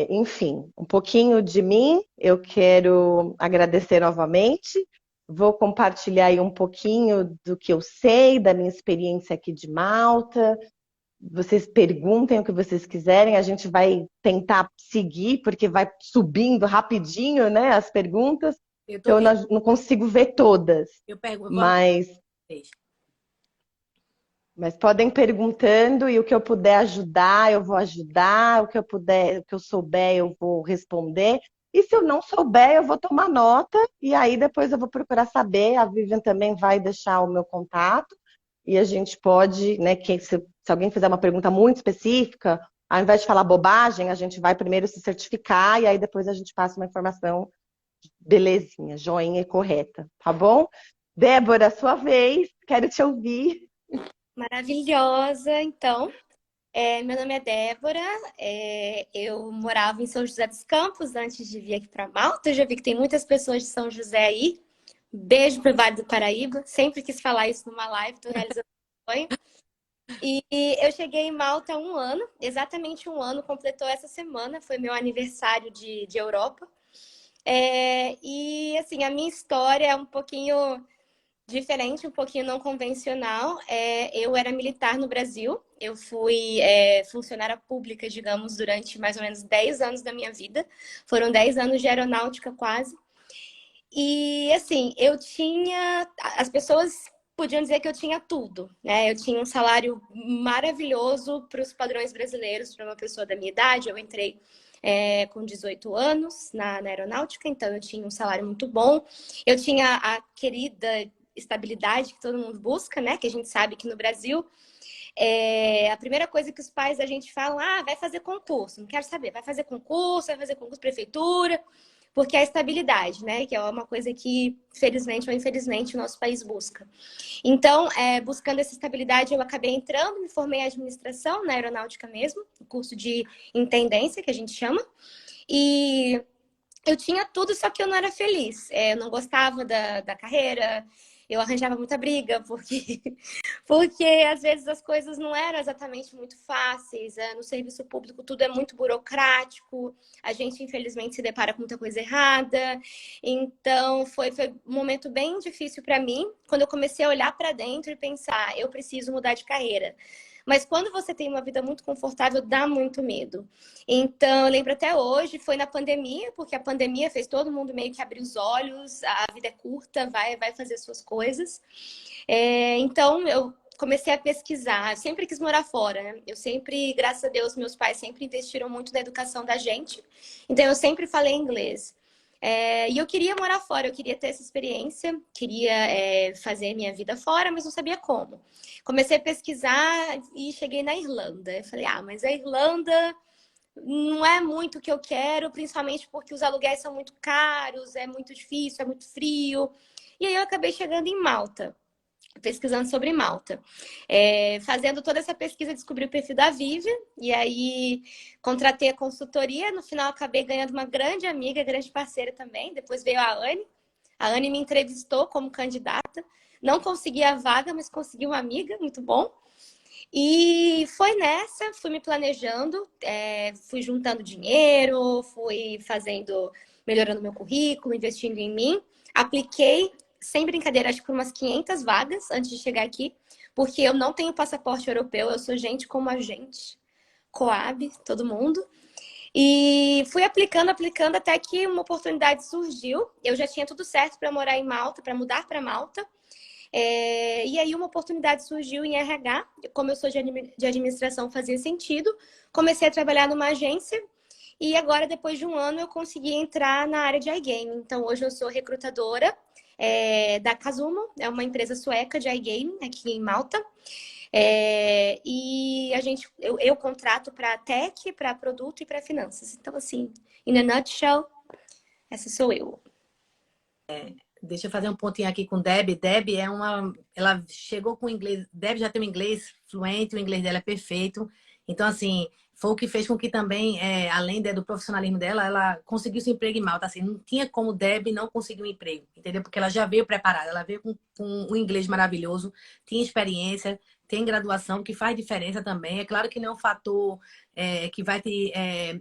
Enfim, um pouquinho de mim, eu quero agradecer novamente. Vou compartilhar aí um pouquinho do que eu sei, da minha experiência aqui de Malta. Vocês perguntem o que vocês quiserem, a gente vai tentar seguir, porque vai subindo rapidinho, né, as perguntas. Então, eu não consigo ver todas. Eu pergunto. Mas podem perguntando e o que eu puder ajudar, eu vou ajudar. O que eu puder, o que eu souber, eu vou responder. E se eu não souber, eu vou tomar nota e aí depois eu vou procurar saber. A Vivian também vai deixar o meu contato e a gente pode, né, se alguém fizer uma pergunta muito específica, ao invés de falar bobagem, a gente vai primeiro se certificar e aí depois a gente passa uma informação belezinha, joinha e correta, tá bom? Débora, sua vez, quero te ouvir. Maravilhosa, então. Meu nome é Débora, eu morava em São José dos Campos antes de vir aqui para Malta. Eu já vi que tem muitas pessoas de São José aí. Beijo para o Vale do Paraíba. Sempre quis falar isso numa live, estou realizando um sonho. E eu cheguei em Malta há um ano, exatamente um ano, completou essa semana, foi meu aniversário de Europa. E assim, a minha história é um pouquinho diferente, um pouquinho não convencional. Eu era militar no Brasil, eu fui funcionária pública, digamos, durante mais ou menos 10 anos da minha vida. Foram 10 anos de aeronáutica quase. E assim, as pessoas podiam dizer que eu tinha tudo, né? Eu tinha um salário maravilhoso para os padrões brasileiros, para uma pessoa da minha idade. Eu entrei com 18 anos na aeronáutica, então eu tinha um salário muito bom. Eu tinha a querida estabilidade que todo mundo busca, né? Que a gente sabe que no Brasil, a primeira coisa que os pais da gente falam, vai fazer concurso. Não quero saber, vai fazer concurso, prefeitura, porque é a estabilidade, né? Que é uma coisa que, felizmente ou infelizmente, o nosso país busca. Então, buscando essa estabilidade, eu acabei entrando, me formei em administração, na aeronáutica mesmo, curso de intendência, que a gente chama. E eu tinha tudo, só que eu não era feliz. Eu não gostava da carreira, eu arranjava muita briga, porque às vezes as coisas não eram exatamente muito fáceis. No serviço público tudo é muito burocrático, a gente infelizmente se depara com muita coisa errada. Então foi um momento bem difícil para mim, quando eu comecei a olhar para dentro e pensar, eu preciso mudar de carreira. Mas quando você tem uma vida muito confortável, dá muito medo. Então, eu lembro até hoje, foi na pandemia, porque a pandemia fez todo mundo meio que abrir os olhos, a vida é curta, vai fazer suas coisas. Então, eu comecei a pesquisar, eu sempre quis morar fora, né? Eu sempre, graças a Deus, meus pais sempre investiram muito na educação da gente, então eu sempre falei inglês. E eu queria morar fora, eu queria ter essa experiência, queria fazer minha vida fora, mas não sabia como. Comecei a pesquisar e cheguei na Irlanda. Eu falei, mas a Irlanda não é muito o que eu quero, principalmente porque os aluguéis são muito caros, é muito difícil, é muito frio. E aí eu acabei chegando em Malta, pesquisando sobre Malta. Fazendo toda essa pesquisa, descobri o perfil da Vivian, e aí contratei a consultoria. No final, acabei ganhando uma grande amiga, grande parceira também. Depois veio a Anne. A Anne me entrevistou como candidata. Não consegui a vaga, mas consegui uma amiga, muito bom. E foi nessa, fui me planejando, fui juntando dinheiro, fui melhorando meu currículo, investindo em mim. Apliquei, sem brincadeira, acho que por umas 500 vagas antes de chegar aqui, porque eu não tenho passaporte europeu, eu sou gente como a gente, Coab, todo mundo. E fui aplicando até que uma oportunidade surgiu. Eu já tinha tudo certo para morar em Malta, para mudar para Malta. E aí uma oportunidade surgiu em RH, como eu sou de administração, fazia sentido. Comecei a trabalhar numa agência e agora, depois de um ano, eu consegui entrar na área de iGaming. Então, hoje eu sou recrutadora da Casumo, é uma empresa sueca de iGaming aqui em Malta. E eu contrato para tech, para produto e para finanças. Então, assim, in a nutshell, essa sou eu. Deixa eu fazer um pontinho aqui com Deb. Deb ela chegou com inglês. Deb já tem um inglês fluente, o inglês dela é perfeito. Então, assim, foi o que fez com que também, além do profissionalismo dela, ela conseguiu seu emprego em Malta. Assim, não tinha como Deb não conseguir um emprego, entendeu? Porque ela já veio preparada, ela veio com um inglês maravilhoso, tinha experiência, tem graduação, que faz diferença também. É claro que não é um fator que vai ter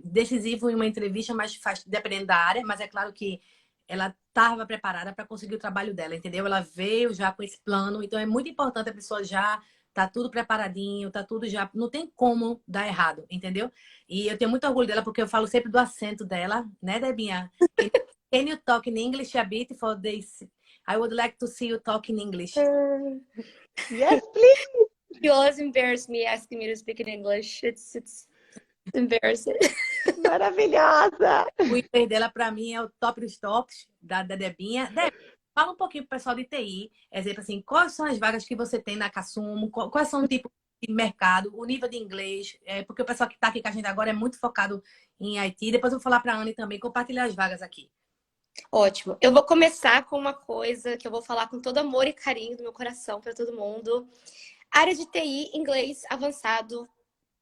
decisivo em uma entrevista, mas faz, dependendo da área, mas é claro que ela estava preparada para conseguir o trabalho dela, entendeu? Ela veio já com esse plano, então é muito importante a pessoa já tá tudo preparadinho, tá tudo já, não tem como dar errado, entendeu? E eu tenho muito orgulho dela porque eu falo sempre do acento dela, né, Debinha? Can you talk in English a bit for this? I would like to see you talk in English. Yes, please. You always embarrass me asking me to speak in English. It's embarrassing. Maravilhosa! O inglês dela, para mim, é o top dos tops da Debinha. Deb, fala um pouquinho pro pessoal de TI. Exemplo assim, quais são as vagas que você tem na Casumo? Quais são o tipo de mercado? O nível de inglês? Porque o pessoal que está aqui com a gente agora é muito focado em IT. Depois eu vou falar para a Anne também, compartilhar as vagas aqui. Ótimo. Eu vou começar com uma coisa que eu vou falar com todo amor e carinho do meu coração para todo mundo. Área de TI, inglês avançado,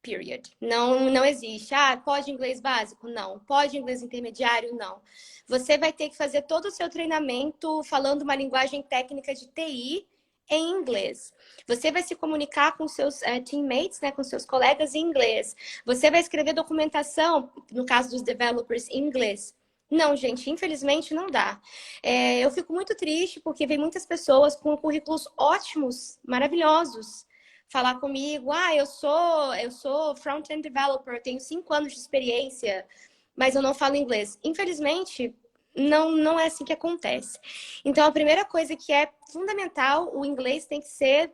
period. Não existe. Pode inglês básico? Não. Pode inglês intermediário? Não. Você vai ter que fazer todo o seu treinamento falando uma linguagem técnica de TI em inglês. Você vai se comunicar com seus teammates, né, com seus colegas em inglês. Você vai escrever documentação, no caso dos developers, em inglês. Não, gente, infelizmente não dá. Eu fico muito triste porque vem muitas pessoas com currículos ótimos, maravilhosos, falar comigo, eu sou front-end developer, tenho 5 anos de experiência, mas eu não falo inglês. Infelizmente, não é assim que acontece. Então, a primeira coisa que é fundamental, o inglês tem que ser,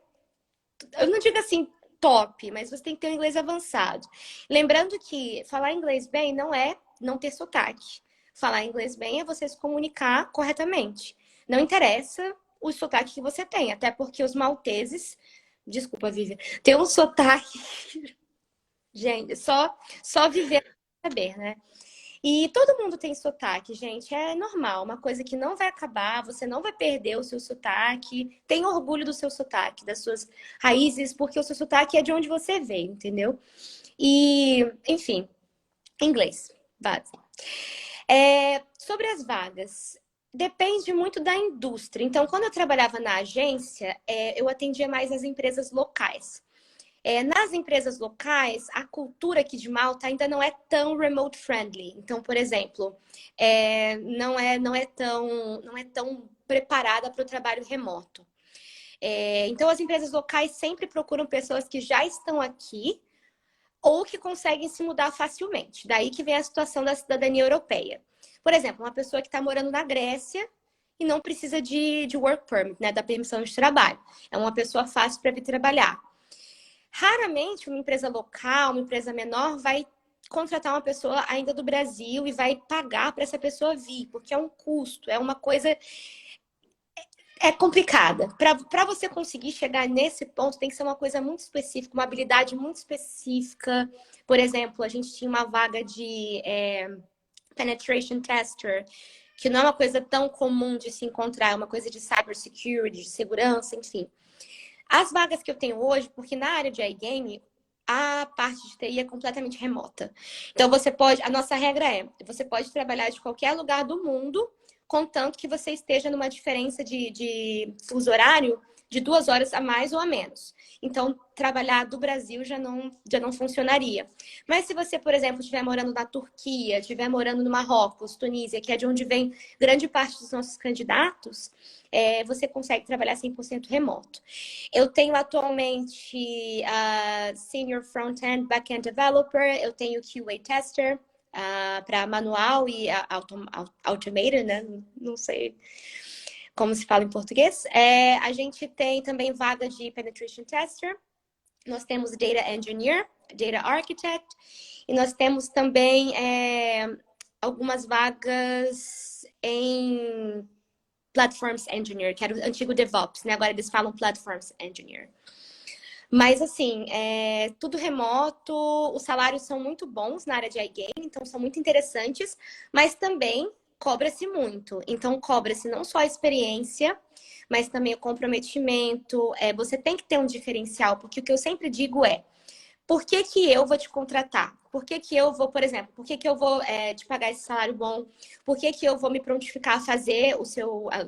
eu não digo assim, top, mas você tem que ter um inglês avançado. Lembrando que falar inglês bem não é não ter sotaque. Falar inglês bem é você se comunicar corretamente. Não interessa o sotaque que você tem. Até porque os malteses, desculpa, Vivian, tem um sotaque. Gente, só viver pra saber, né? E todo mundo tem sotaque, gente. É normal, uma coisa que não vai acabar, você não vai perder o seu sotaque. Tenha orgulho do seu sotaque, das suas raízes, porque o seu sotaque é de onde você veio, entendeu? E, enfim, inglês, base. Sobre as vagas, depende muito da indústria. Então, quando eu trabalhava na agência, eu atendia mais as empresas locais. Nas empresas locais, a cultura aqui de Malta ainda não é tão remote friendly. Então, por exemplo, não é tão preparada para o trabalho remoto. Então, as empresas locais sempre procuram pessoas que já estão aqui ou que conseguem se mudar facilmente. Daí que vem a situação da cidadania europeia. Por exemplo, uma pessoa que está morando na Grécia e não precisa de work permit, né, da permissão de trabalho. É uma pessoa fácil para vir trabalhar. Raramente uma empresa local, uma empresa menor vai contratar uma pessoa ainda do Brasil e vai pagar para essa pessoa vir, porque é um custo, é uma coisa complicada. Para você conseguir chegar nesse ponto, tem que ser uma coisa muito específica, uma habilidade muito específica. Por exemplo, a gente tinha uma vaga de penetration tester, que não é uma coisa tão comum de se encontrar, é uma coisa de cybersecurity, de segurança, enfim. As vagas que eu tenho hoje, porque na área de iGame, a parte de TI é completamente remota. Então, a nossa regra você pode trabalhar de qualquer lugar do mundo, contanto que você esteja numa diferença de fuso horário de 2 horas a mais ou a menos. Então, trabalhar do Brasil já não funcionaria. Mas se você, por exemplo, estiver morando na Turquia, estiver morando no Marrocos, Tunísia, que é de onde vem grande parte dos nossos candidatos, você consegue trabalhar 100% remoto. Eu tenho atualmente Senior Front-End Back-End Developer, eu tenho QA Tester, para manual e automated, né? Não sei como se fala em português. A gente tem também vaga de Penetration Tester, nós temos Data Engineer, Data Architect, e nós temos também algumas vagas em Platforms Engineer, que era o antigo DevOps, né? Agora eles falam Platforms Engineer. Mas, assim, tudo remoto, os salários são muito bons na área de iGame, então são muito interessantes, mas também cobra-se muito. Então, cobra-se não só a experiência, mas também o comprometimento. Você tem que ter um diferencial, porque o que eu sempre digo por que eu vou te contratar? Por que eu vou, por exemplo, por que eu vou te pagar esse salário bom? Por que eu vou me prontificar a fazer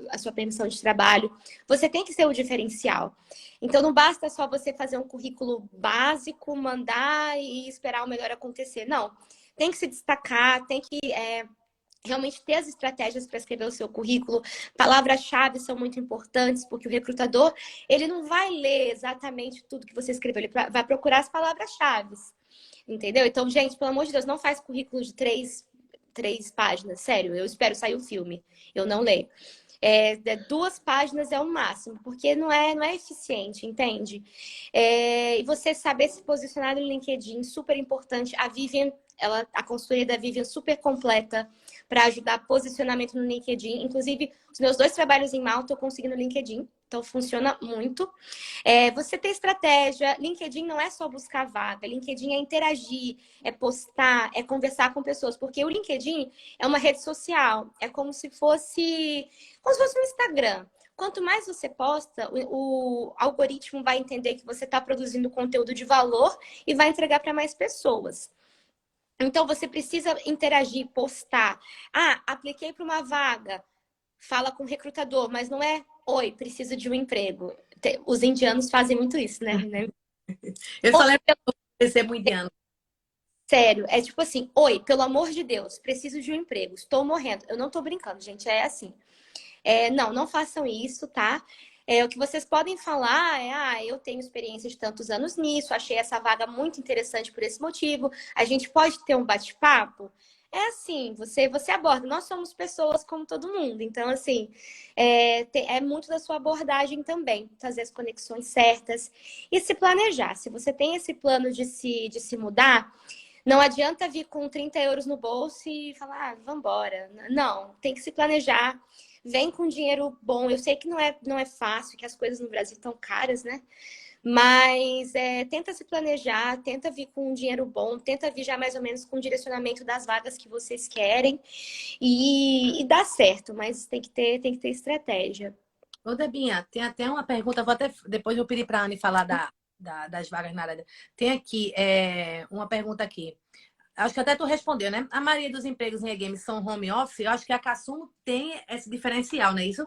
a sua permissão de trabalho? Você tem que ser o diferencial. Então, não basta só você fazer um currículo básico, mandar e esperar o melhor acontecer. Não. Tem que se destacar, tem que realmente ter as estratégias para escrever o seu currículo. Palavras-chave são muito importantes, porque o recrutador, ele não vai ler exatamente tudo que você escreveu, ele vai procurar as palavras-chave. Entendeu? Então, gente, pelo amor de Deus, não faz currículo de 3 páginas. Sério, eu espero sair o filme. Eu não leio. 2 páginas é o máximo, porque não é eficiente, entende? E você saber se posicionar no LinkedIn, super importante. A Vivian, a consultoria da Vivian super completa para ajudar posicionamento no LinkedIn. Inclusive, os meus 2 trabalhos em Malta eu consegui no LinkedIn, então funciona muito. Você ter estratégia. LinkedIn não é só buscar vaga, LinkedIn é interagir, é postar, é conversar com pessoas, porque o LinkedIn é uma rede social, é como se fosse um Instagram. Quanto mais você posta, o algoritmo vai entender que você está produzindo conteúdo de valor e vai entregar para mais pessoas. Então, você precisa interagir, postar. Apliquei para uma vaga. Fala com o recrutador, mas não é, oi, preciso de um emprego. Os indianos fazem muito isso, né? Eu só lembro que eu recebo indiano. Sério, é tipo assim, oi, pelo amor de Deus, preciso de um emprego, estou morrendo. Eu não tô brincando, gente, é assim. Não façam isso, tá? O que vocês podem falar eu tenho experiência de tantos anos nisso, achei essa vaga muito interessante por esse motivo. A gente pode ter um bate-papo? É assim, você aborda. Nós somos pessoas como todo mundo. Então, assim, é muito da sua abordagem também. Fazer as conexões certas e se planejar. Se você tem esse plano de se mudar, não adianta vir com 30 euros no bolso e falar, vambora. Não, tem que se planejar. vem com dinheiro bom. Eu sei que não é fácil, que as coisas no Brasil estão caras, né? Mas tenta se planejar, tenta vir com um dinheiro bom, tenta vir já mais ou menos com o direcionamento das vagas que vocês querem e dá certo, mas tem que ter estratégia. Ô, Debinha, tem até uma pergunta, vou até depois eu pedir para a Anne falar das vagas na área. Tem aqui uma pergunta aqui. Acho que até tu respondeu, né? A maioria dos empregos em e-games são home office. Eu acho que a Kassumo tem esse diferencial, não é isso?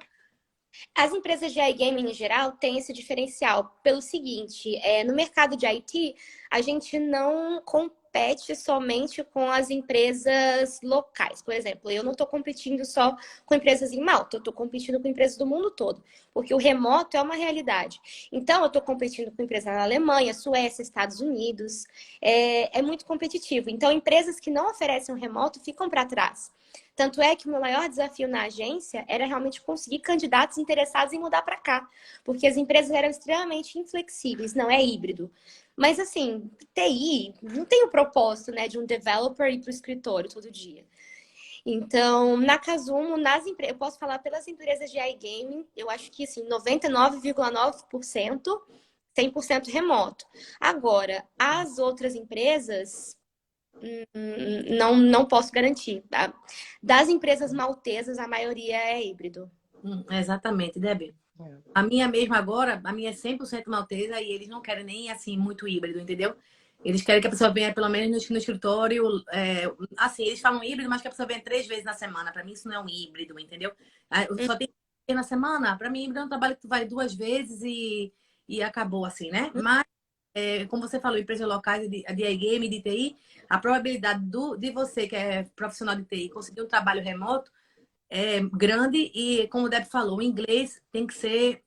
As empresas de iGaming em geral têm esse diferencial pelo seguinte, no mercado de IT, a gente não compete somente com as empresas locais. Por exemplo, eu não estou competindo só com empresas em Malta, eu estou competindo com empresas do mundo todo, porque o remoto é uma realidade. Então, eu estou competindo com empresas na Alemanha, Suécia, Estados Unidos, é muito competitivo. Então, empresas que não oferecem o remoto ficam para trás. Tanto é que o meu maior desafio na agência era realmente conseguir candidatos interessados em mudar para cá, porque as empresas eram extremamente inflexíveis, não é híbrido. Mas assim, TI não tem o propósito, né, de um developer ir para o escritório todo dia. Então, na Casumo, eu posso falar pelas empresas de iGaming, eu acho que assim, 99,9%, 100% remoto. Agora, as outras empresas não posso garantir. Tá? Das empresas maltesas, a maioria é híbrido. Exatamente, Debbie. A minha mesmo agora, a minha é 100% maltesa e eles não querem nem assim muito híbrido, entendeu? Eles querem que a pessoa venha pelo menos no escritório. Assim, eles falam híbrido, mas que a pessoa venha 3 vezes na semana. Para mim, isso não é um híbrido, entendeu? Só tem na semana. Para mim, híbrido é um trabalho que tu vai 2 vezes e acabou, assim, né? Mas, como você falou, empresas locais de iGame, de TI, a probabilidade de você, que é profissional de TI, conseguir um trabalho remoto é grande e, como o Deb falou, o inglês tem que ser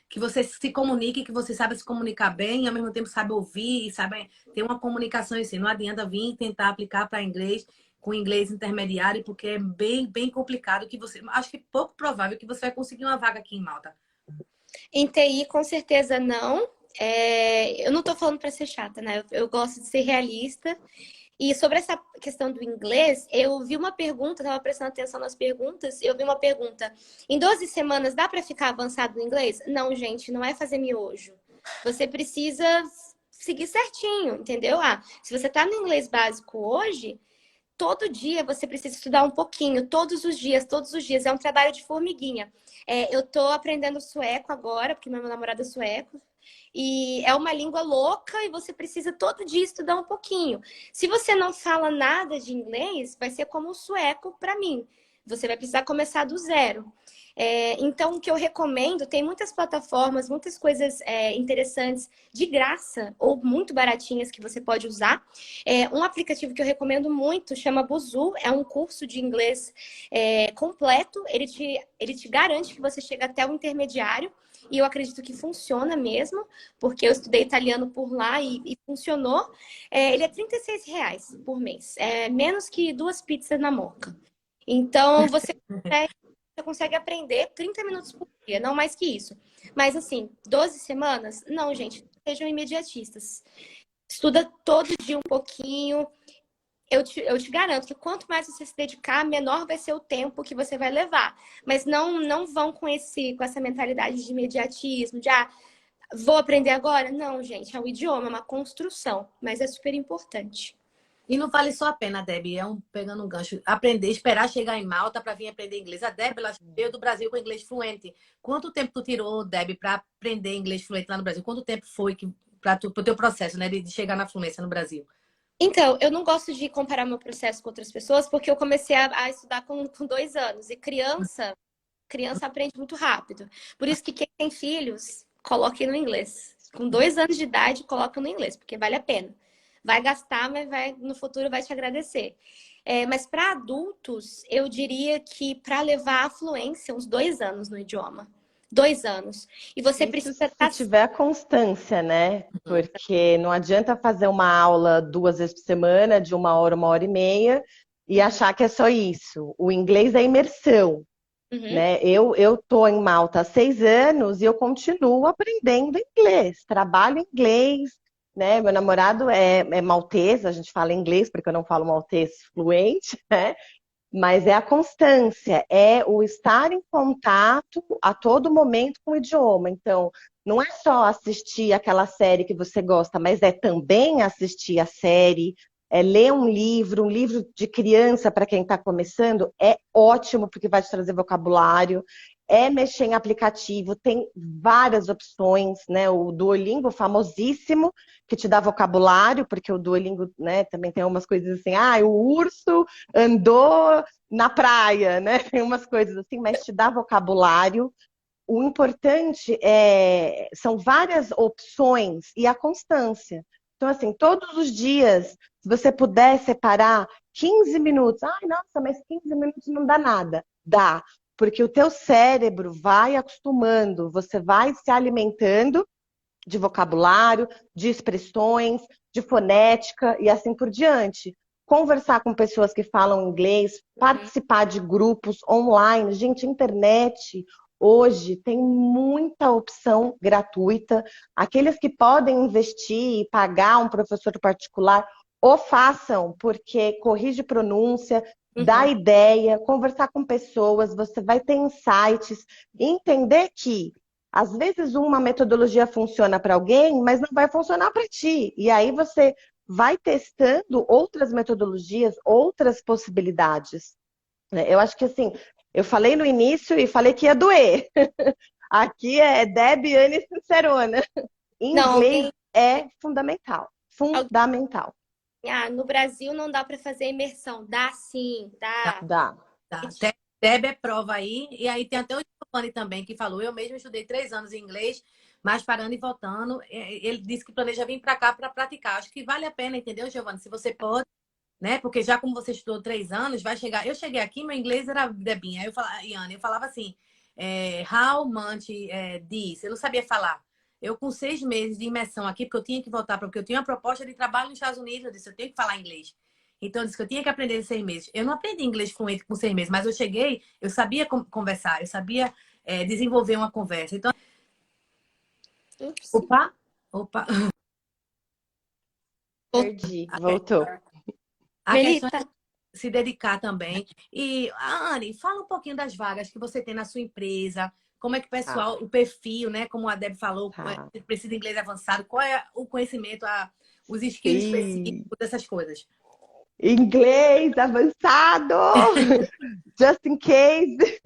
que você se comunique, que você saiba se comunicar bem e, ao mesmo tempo, sabe ouvir e sabe ter uma comunicação assim. Não adianta vir tentar aplicar para inglês com inglês intermediário, porque é bem, bem complicado que você... Acho que pouco provável que você vai conseguir uma vaga aqui em Malta. Em TI, com certeza não. Eu não estou falando para ser chata, né? Eu gosto de ser realista. E sobre essa questão do inglês, eu vi uma pergunta, estava prestando atenção nas perguntas, eu vi uma pergunta. Em 12 semanas dá para ficar avançado no inglês? Não, gente, não é fazer miojo. Você precisa seguir certinho, entendeu? Se você está no inglês básico hoje, todo dia você precisa estudar um pouquinho, todos os dias, todos os dias. É um trabalho de formiguinha. Eu estou aprendendo sueco agora, porque meu namorado é sueco. E é uma língua louca e você precisa todo dia estudar um pouquinho. Se você não fala nada de inglês, vai ser como o sueco para mim. Você vai precisar começar do zero. Então, o que eu recomendo, tem muitas plataformas, muitas coisas interessantes de graça ou muito baratinhas que você pode usar. Um aplicativo que eu recomendo muito chama Busuu, é um curso de inglês completo. Ele te garante que você chega até o intermediário. E eu acredito que funciona mesmo, porque eu estudei italiano por lá e funcionou. Ele é R$ 36 por mês. É menos que 2 pizzas na Moca. Então, você consegue aprender 30 minutos por dia, não mais que isso. Mas, assim, 12 semanas? Não, gente, sejam imediatistas. Estuda todo dia um pouquinho. Eu te garanto que quanto mais você se dedicar, menor vai ser o tempo que você vai levar. Mas não vão com essa mentalidade de imediatismo, de vou aprender agora? Não, gente, é um idioma, é uma construção, mas é super importante. E não vale só a pena, Deb, pegando um gancho, aprender, esperar chegar em Malta para vir aprender inglês. A Deb, ela veio do Brasil com inglês fluente. Quanto tempo tu tirou, Deb, para aprender inglês fluente lá no Brasil? Quanto tempo foi para o teu processo, né, de chegar na fluência no Brasil? Então, eu não gosto de comparar meu processo com outras pessoas, porque eu comecei a estudar com 2 anos. E criança aprende muito rápido. Por isso que quem tem filhos, coloque no inglês. Com 2 anos de idade, coloca no inglês, porque vale a pena. Vai gastar, mas no futuro vai te agradecer. Mas para adultos, eu diria que para levar a fluência, uns 2 anos no idioma. 2 anos. E você precisa se tiver a constância, né? Porque não adianta fazer uma aula 2 vezes por semana, de 1 hora, 1h30, e achar que é só isso. O inglês é imersão, né? Eu tô em Malta há 6 anos e eu continuo aprendendo inglês. Trabalho em inglês, né? Meu namorado é maltês, a gente fala inglês porque eu não falo maltês fluente, né? Mas é a constância, é o estar em contato a todo momento com o idioma. Então, não é só assistir aquela série que você gosta, mas é também assistir a série, é ler um livro de criança para quem está começando, é ótimo porque vai te trazer vocabulário, é mexer em aplicativo, tem várias opções, né? O Duolingo, famosíssimo, que te dá vocabulário, porque o Duolingo, né, também tem umas coisas assim, o urso andou na praia, né? Tem umas coisas assim, mas te dá vocabulário. O importante são várias opções e a constância. Então, assim, todos os dias, se você puder separar 15 minutos, ai, nossa, mas 15 minutos não dá nada. Dá, porque o teu cérebro vai acostumando, você vai se alimentando de vocabulário, de expressões, de fonética e assim por diante. Conversar com pessoas que falam inglês, participar de grupos online. Gente, internet hoje tem muita opção gratuita. Aqueles que podem investir e pagar um professor particular, o façam, porque corrige pronúncia, dá ideia, conversar com pessoas, você vai ter insights, entender que às vezes uma metodologia funciona para alguém, mas não vai funcionar para ti. E aí você vai testando outras metodologias, outras possibilidades. Eu acho que assim, eu falei no início e falei que ia doer. Aqui é Deb, Anne e Sincerona. Não, Inglês é fundamental. Fundamental. no Brasil não dá para fazer imersão. Dá sim, dá. Dá. Tá. Deb é prova aí. E aí tem até o Giovanni também que falou. Eu mesmo estudei 3 anos em inglês, mas parando e voltando. Ele disse que planeja vir para cá para praticar. Acho que vale a pena, entendeu, Giovanni? Se você pode, né? Porque já como você estudou 3 anos, vai chegar. Eu cheguei aqui, meu inglês era Debinha. Aí eu falava, Iane, eu falava assim, how much this? Eu não sabia falar. Eu com 6 meses de imersão aqui, porque eu tinha que voltar, porque eu tinha uma proposta de trabalho nos Estados Unidos, eu disse, eu tenho que falar inglês. Então, eu disse que eu tinha que aprender em 6 meses. Eu não aprendi inglês fluente com 6 meses, mas eu cheguei, eu sabia conversar, eu sabia desenvolver uma conversa. Então, Ups. opa. Perdi, voltou. A questão Melita, é se dedicar também. E, Anne, fala um pouquinho das vagas que você tem na sua empresa, como é que o pessoal, o perfil, né? Como a Deb falou, precisa de inglês avançado, qual é o conhecimento, os skills específicos dessas coisas. Inglês avançado! Just in case!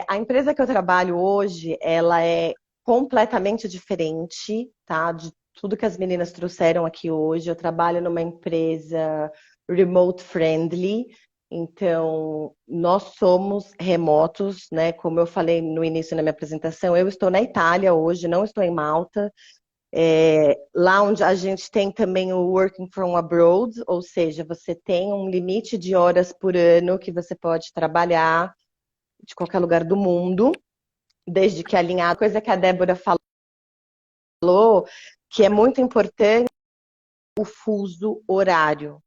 A empresa que eu trabalho hoje, ela é completamente diferente, tá? De tudo que as meninas trouxeram aqui hoje. Eu trabalho numa empresa remote friendly, então nós somos remotos, né? Como eu falei no início da minha apresentação, eu estou na Itália hoje, não estou em Malta. Lá onde a gente tem também o Working from Abroad, ou seja, você tem um limite de horas por ano que você pode trabalhar de qualquer lugar do mundo, desde que alinhado, coisa que a Débora falou, que é muito importante, o fuso horário.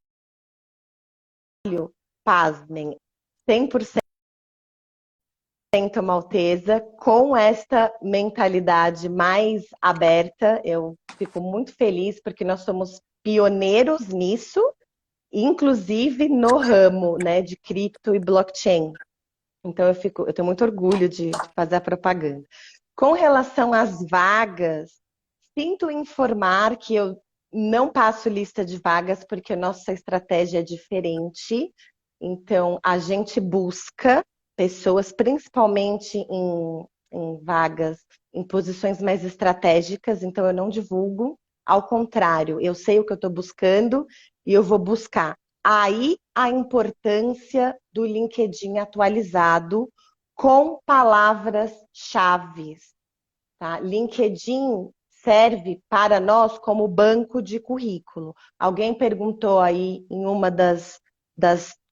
Pasmem, 100% maltesa, com esta mentalidade mais aberta. Eu fico muito feliz porque nós somos pioneiros nisso, inclusive no ramo, né, de cripto e blockchain. Então eu tenho muito orgulho de fazer a propaganda. Com relação às vagas, sinto informar que eu não passo lista de vagas porque a nossa estratégia é diferente. Então, a gente busca pessoas, principalmente em vagas, em posições mais estratégicas. Então, eu não divulgo. Ao contrário, eu sei o que eu estou buscando e eu vou buscar. Aí, a importância do LinkedIn atualizado com palavras-chave. Tá? LinkedIn serve para nós como banco de currículo. Alguém perguntou aí em uma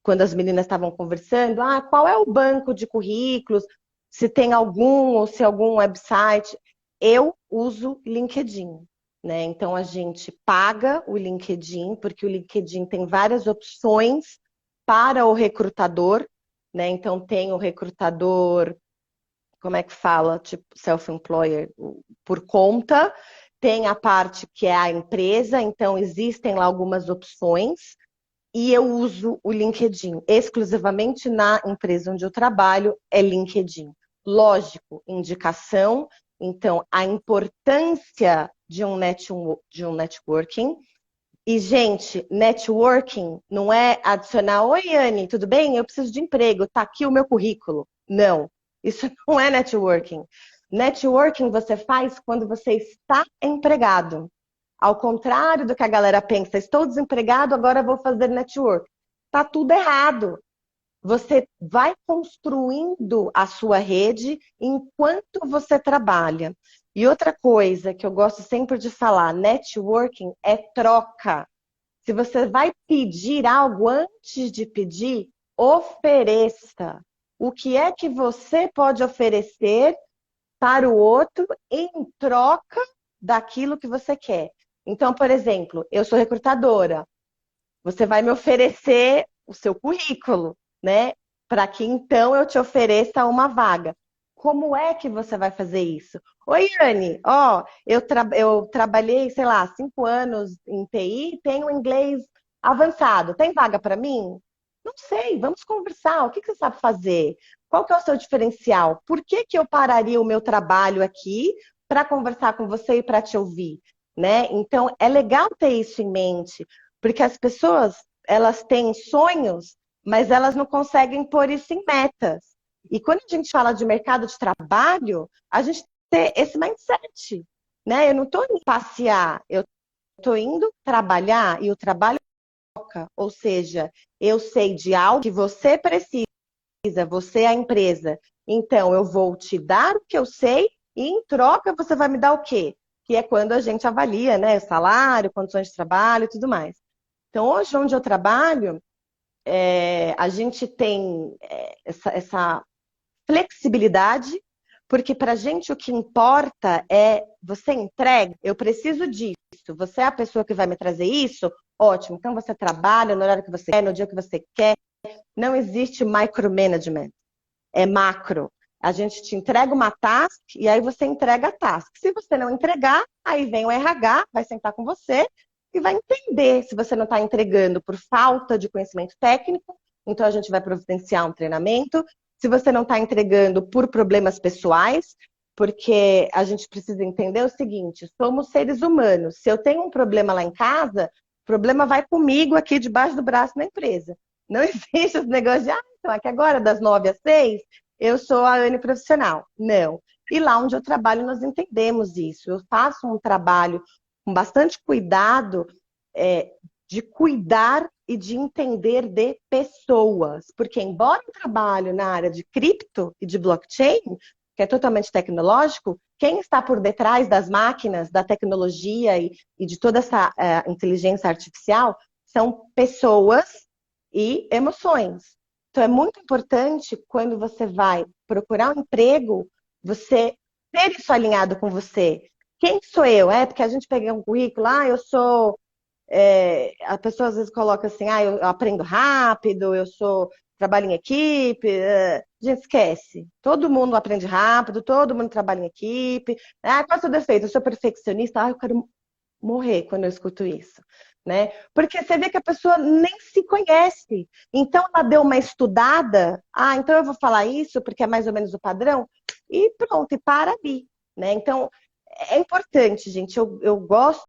quando as meninas estavam conversando, qual é o banco de currículos? Se tem algum ou se algum website. Eu uso LinkedIn, né? Então a gente paga o LinkedIn, porque o LinkedIn tem várias opções para o recrutador, né? Então tem o recrutador, como é que fala? Tipo, self-employer, por conta. Tem a parte que é a empresa, então existem lá algumas opções. e eu uso o LinkedIn exclusivamente na empresa onde eu trabalho, é LinkedIn. Lógico, indicação, então a importância de um networking. E, gente, networking não é adicionar, oi, Anne, tudo bem? Eu preciso de emprego, tá aqui o meu currículo. Não, isso não é networking. Networking você faz quando você está empregado. Ao contrário do que a galera pensa, estou desempregado, agora vou fazer network. Tá tudo errado. Você vai construindo a sua rede enquanto você trabalha. E outra coisa que eu gosto sempre de falar, networking é troca. Se você vai pedir algo antes de pedir, ofereça. O que é que você pode oferecer para o outro em troca daquilo que você quer? Então, por exemplo, eu sou recrutadora. Você vai me oferecer o seu currículo, né? Para que então eu te ofereça uma vaga. Como é que você vai fazer isso? Oi, Anne, ó, eu trabalhei, sei lá, 5 anos em TI, tenho inglês avançado. Tem vaga para mim? Não sei, vamos conversar. O que você sabe fazer? Qual que é o seu diferencial? Por que que eu pararia o meu trabalho aqui para conversar com você e para te ouvir? Né? Então, é legal ter isso em mente, porque as pessoas, elas têm sonhos, mas elas não conseguem pôr isso em metas. E quando a gente fala de mercado de trabalho, a gente tem esse mindset, né? Eu não estou indo passear, eu estou indo trabalhar e o trabalho toca. Ou seja, eu sei de algo que você precisa, você é a empresa. Então, eu vou te dar o que eu sei e em troca você vai me dar o quê? Que é quando a gente avalia, né? Salário, condições de trabalho e tudo mais. Então, hoje, onde eu trabalho, a gente tem essa flexibilidade, porque para a gente o que importa é você entrega, eu preciso disso, você é a pessoa que vai me trazer isso? Ótimo, então você trabalha no horário que você quer, no dia que você quer. Não existe micromanagement, é macro. A gente te entrega uma task e aí você entrega a task. Se você não entregar, aí vem o RH, vai sentar com você e vai entender se você não está entregando por falta de conhecimento técnico, então a gente vai providenciar um treinamento. Se você não está entregando por problemas pessoais, porque a gente precisa entender o seguinte, somos seres humanos. Se eu tenho um problema lá em casa, o problema vai comigo aqui debaixo do braço na empresa. Não existe esse negócio de, então é que agora das 9 às 6, eu sou a Anne profissional. Não. E lá onde eu trabalho, nós entendemos isso. Eu faço um trabalho com bastante cuidado de cuidar e de entender de pessoas. Porque embora eu trabalhe na área de cripto e de blockchain, que é totalmente tecnológico, quem está por detrás das máquinas, da tecnologia e de toda essa inteligência artificial são pessoas e emoções. Então é muito importante quando você vai procurar um emprego, você ter isso alinhado com você. Quem sou eu? Porque a gente pega um currículo, eu sou... a pessoa às vezes coloca assim, eu aprendo rápido, trabalho em equipe. Gente, esquece. Todo mundo aprende rápido, todo mundo trabalha em equipe. Qual é o seu defeito? Eu sou perfeccionista. Eu quero morrer quando eu escuto isso. Né? Porque você vê que a pessoa nem se conhece. Então ela deu uma estudada, então eu vou falar isso porque é mais ou menos o padrão, e pronto, e para ali. Né? Então é importante, gente. Eu gosto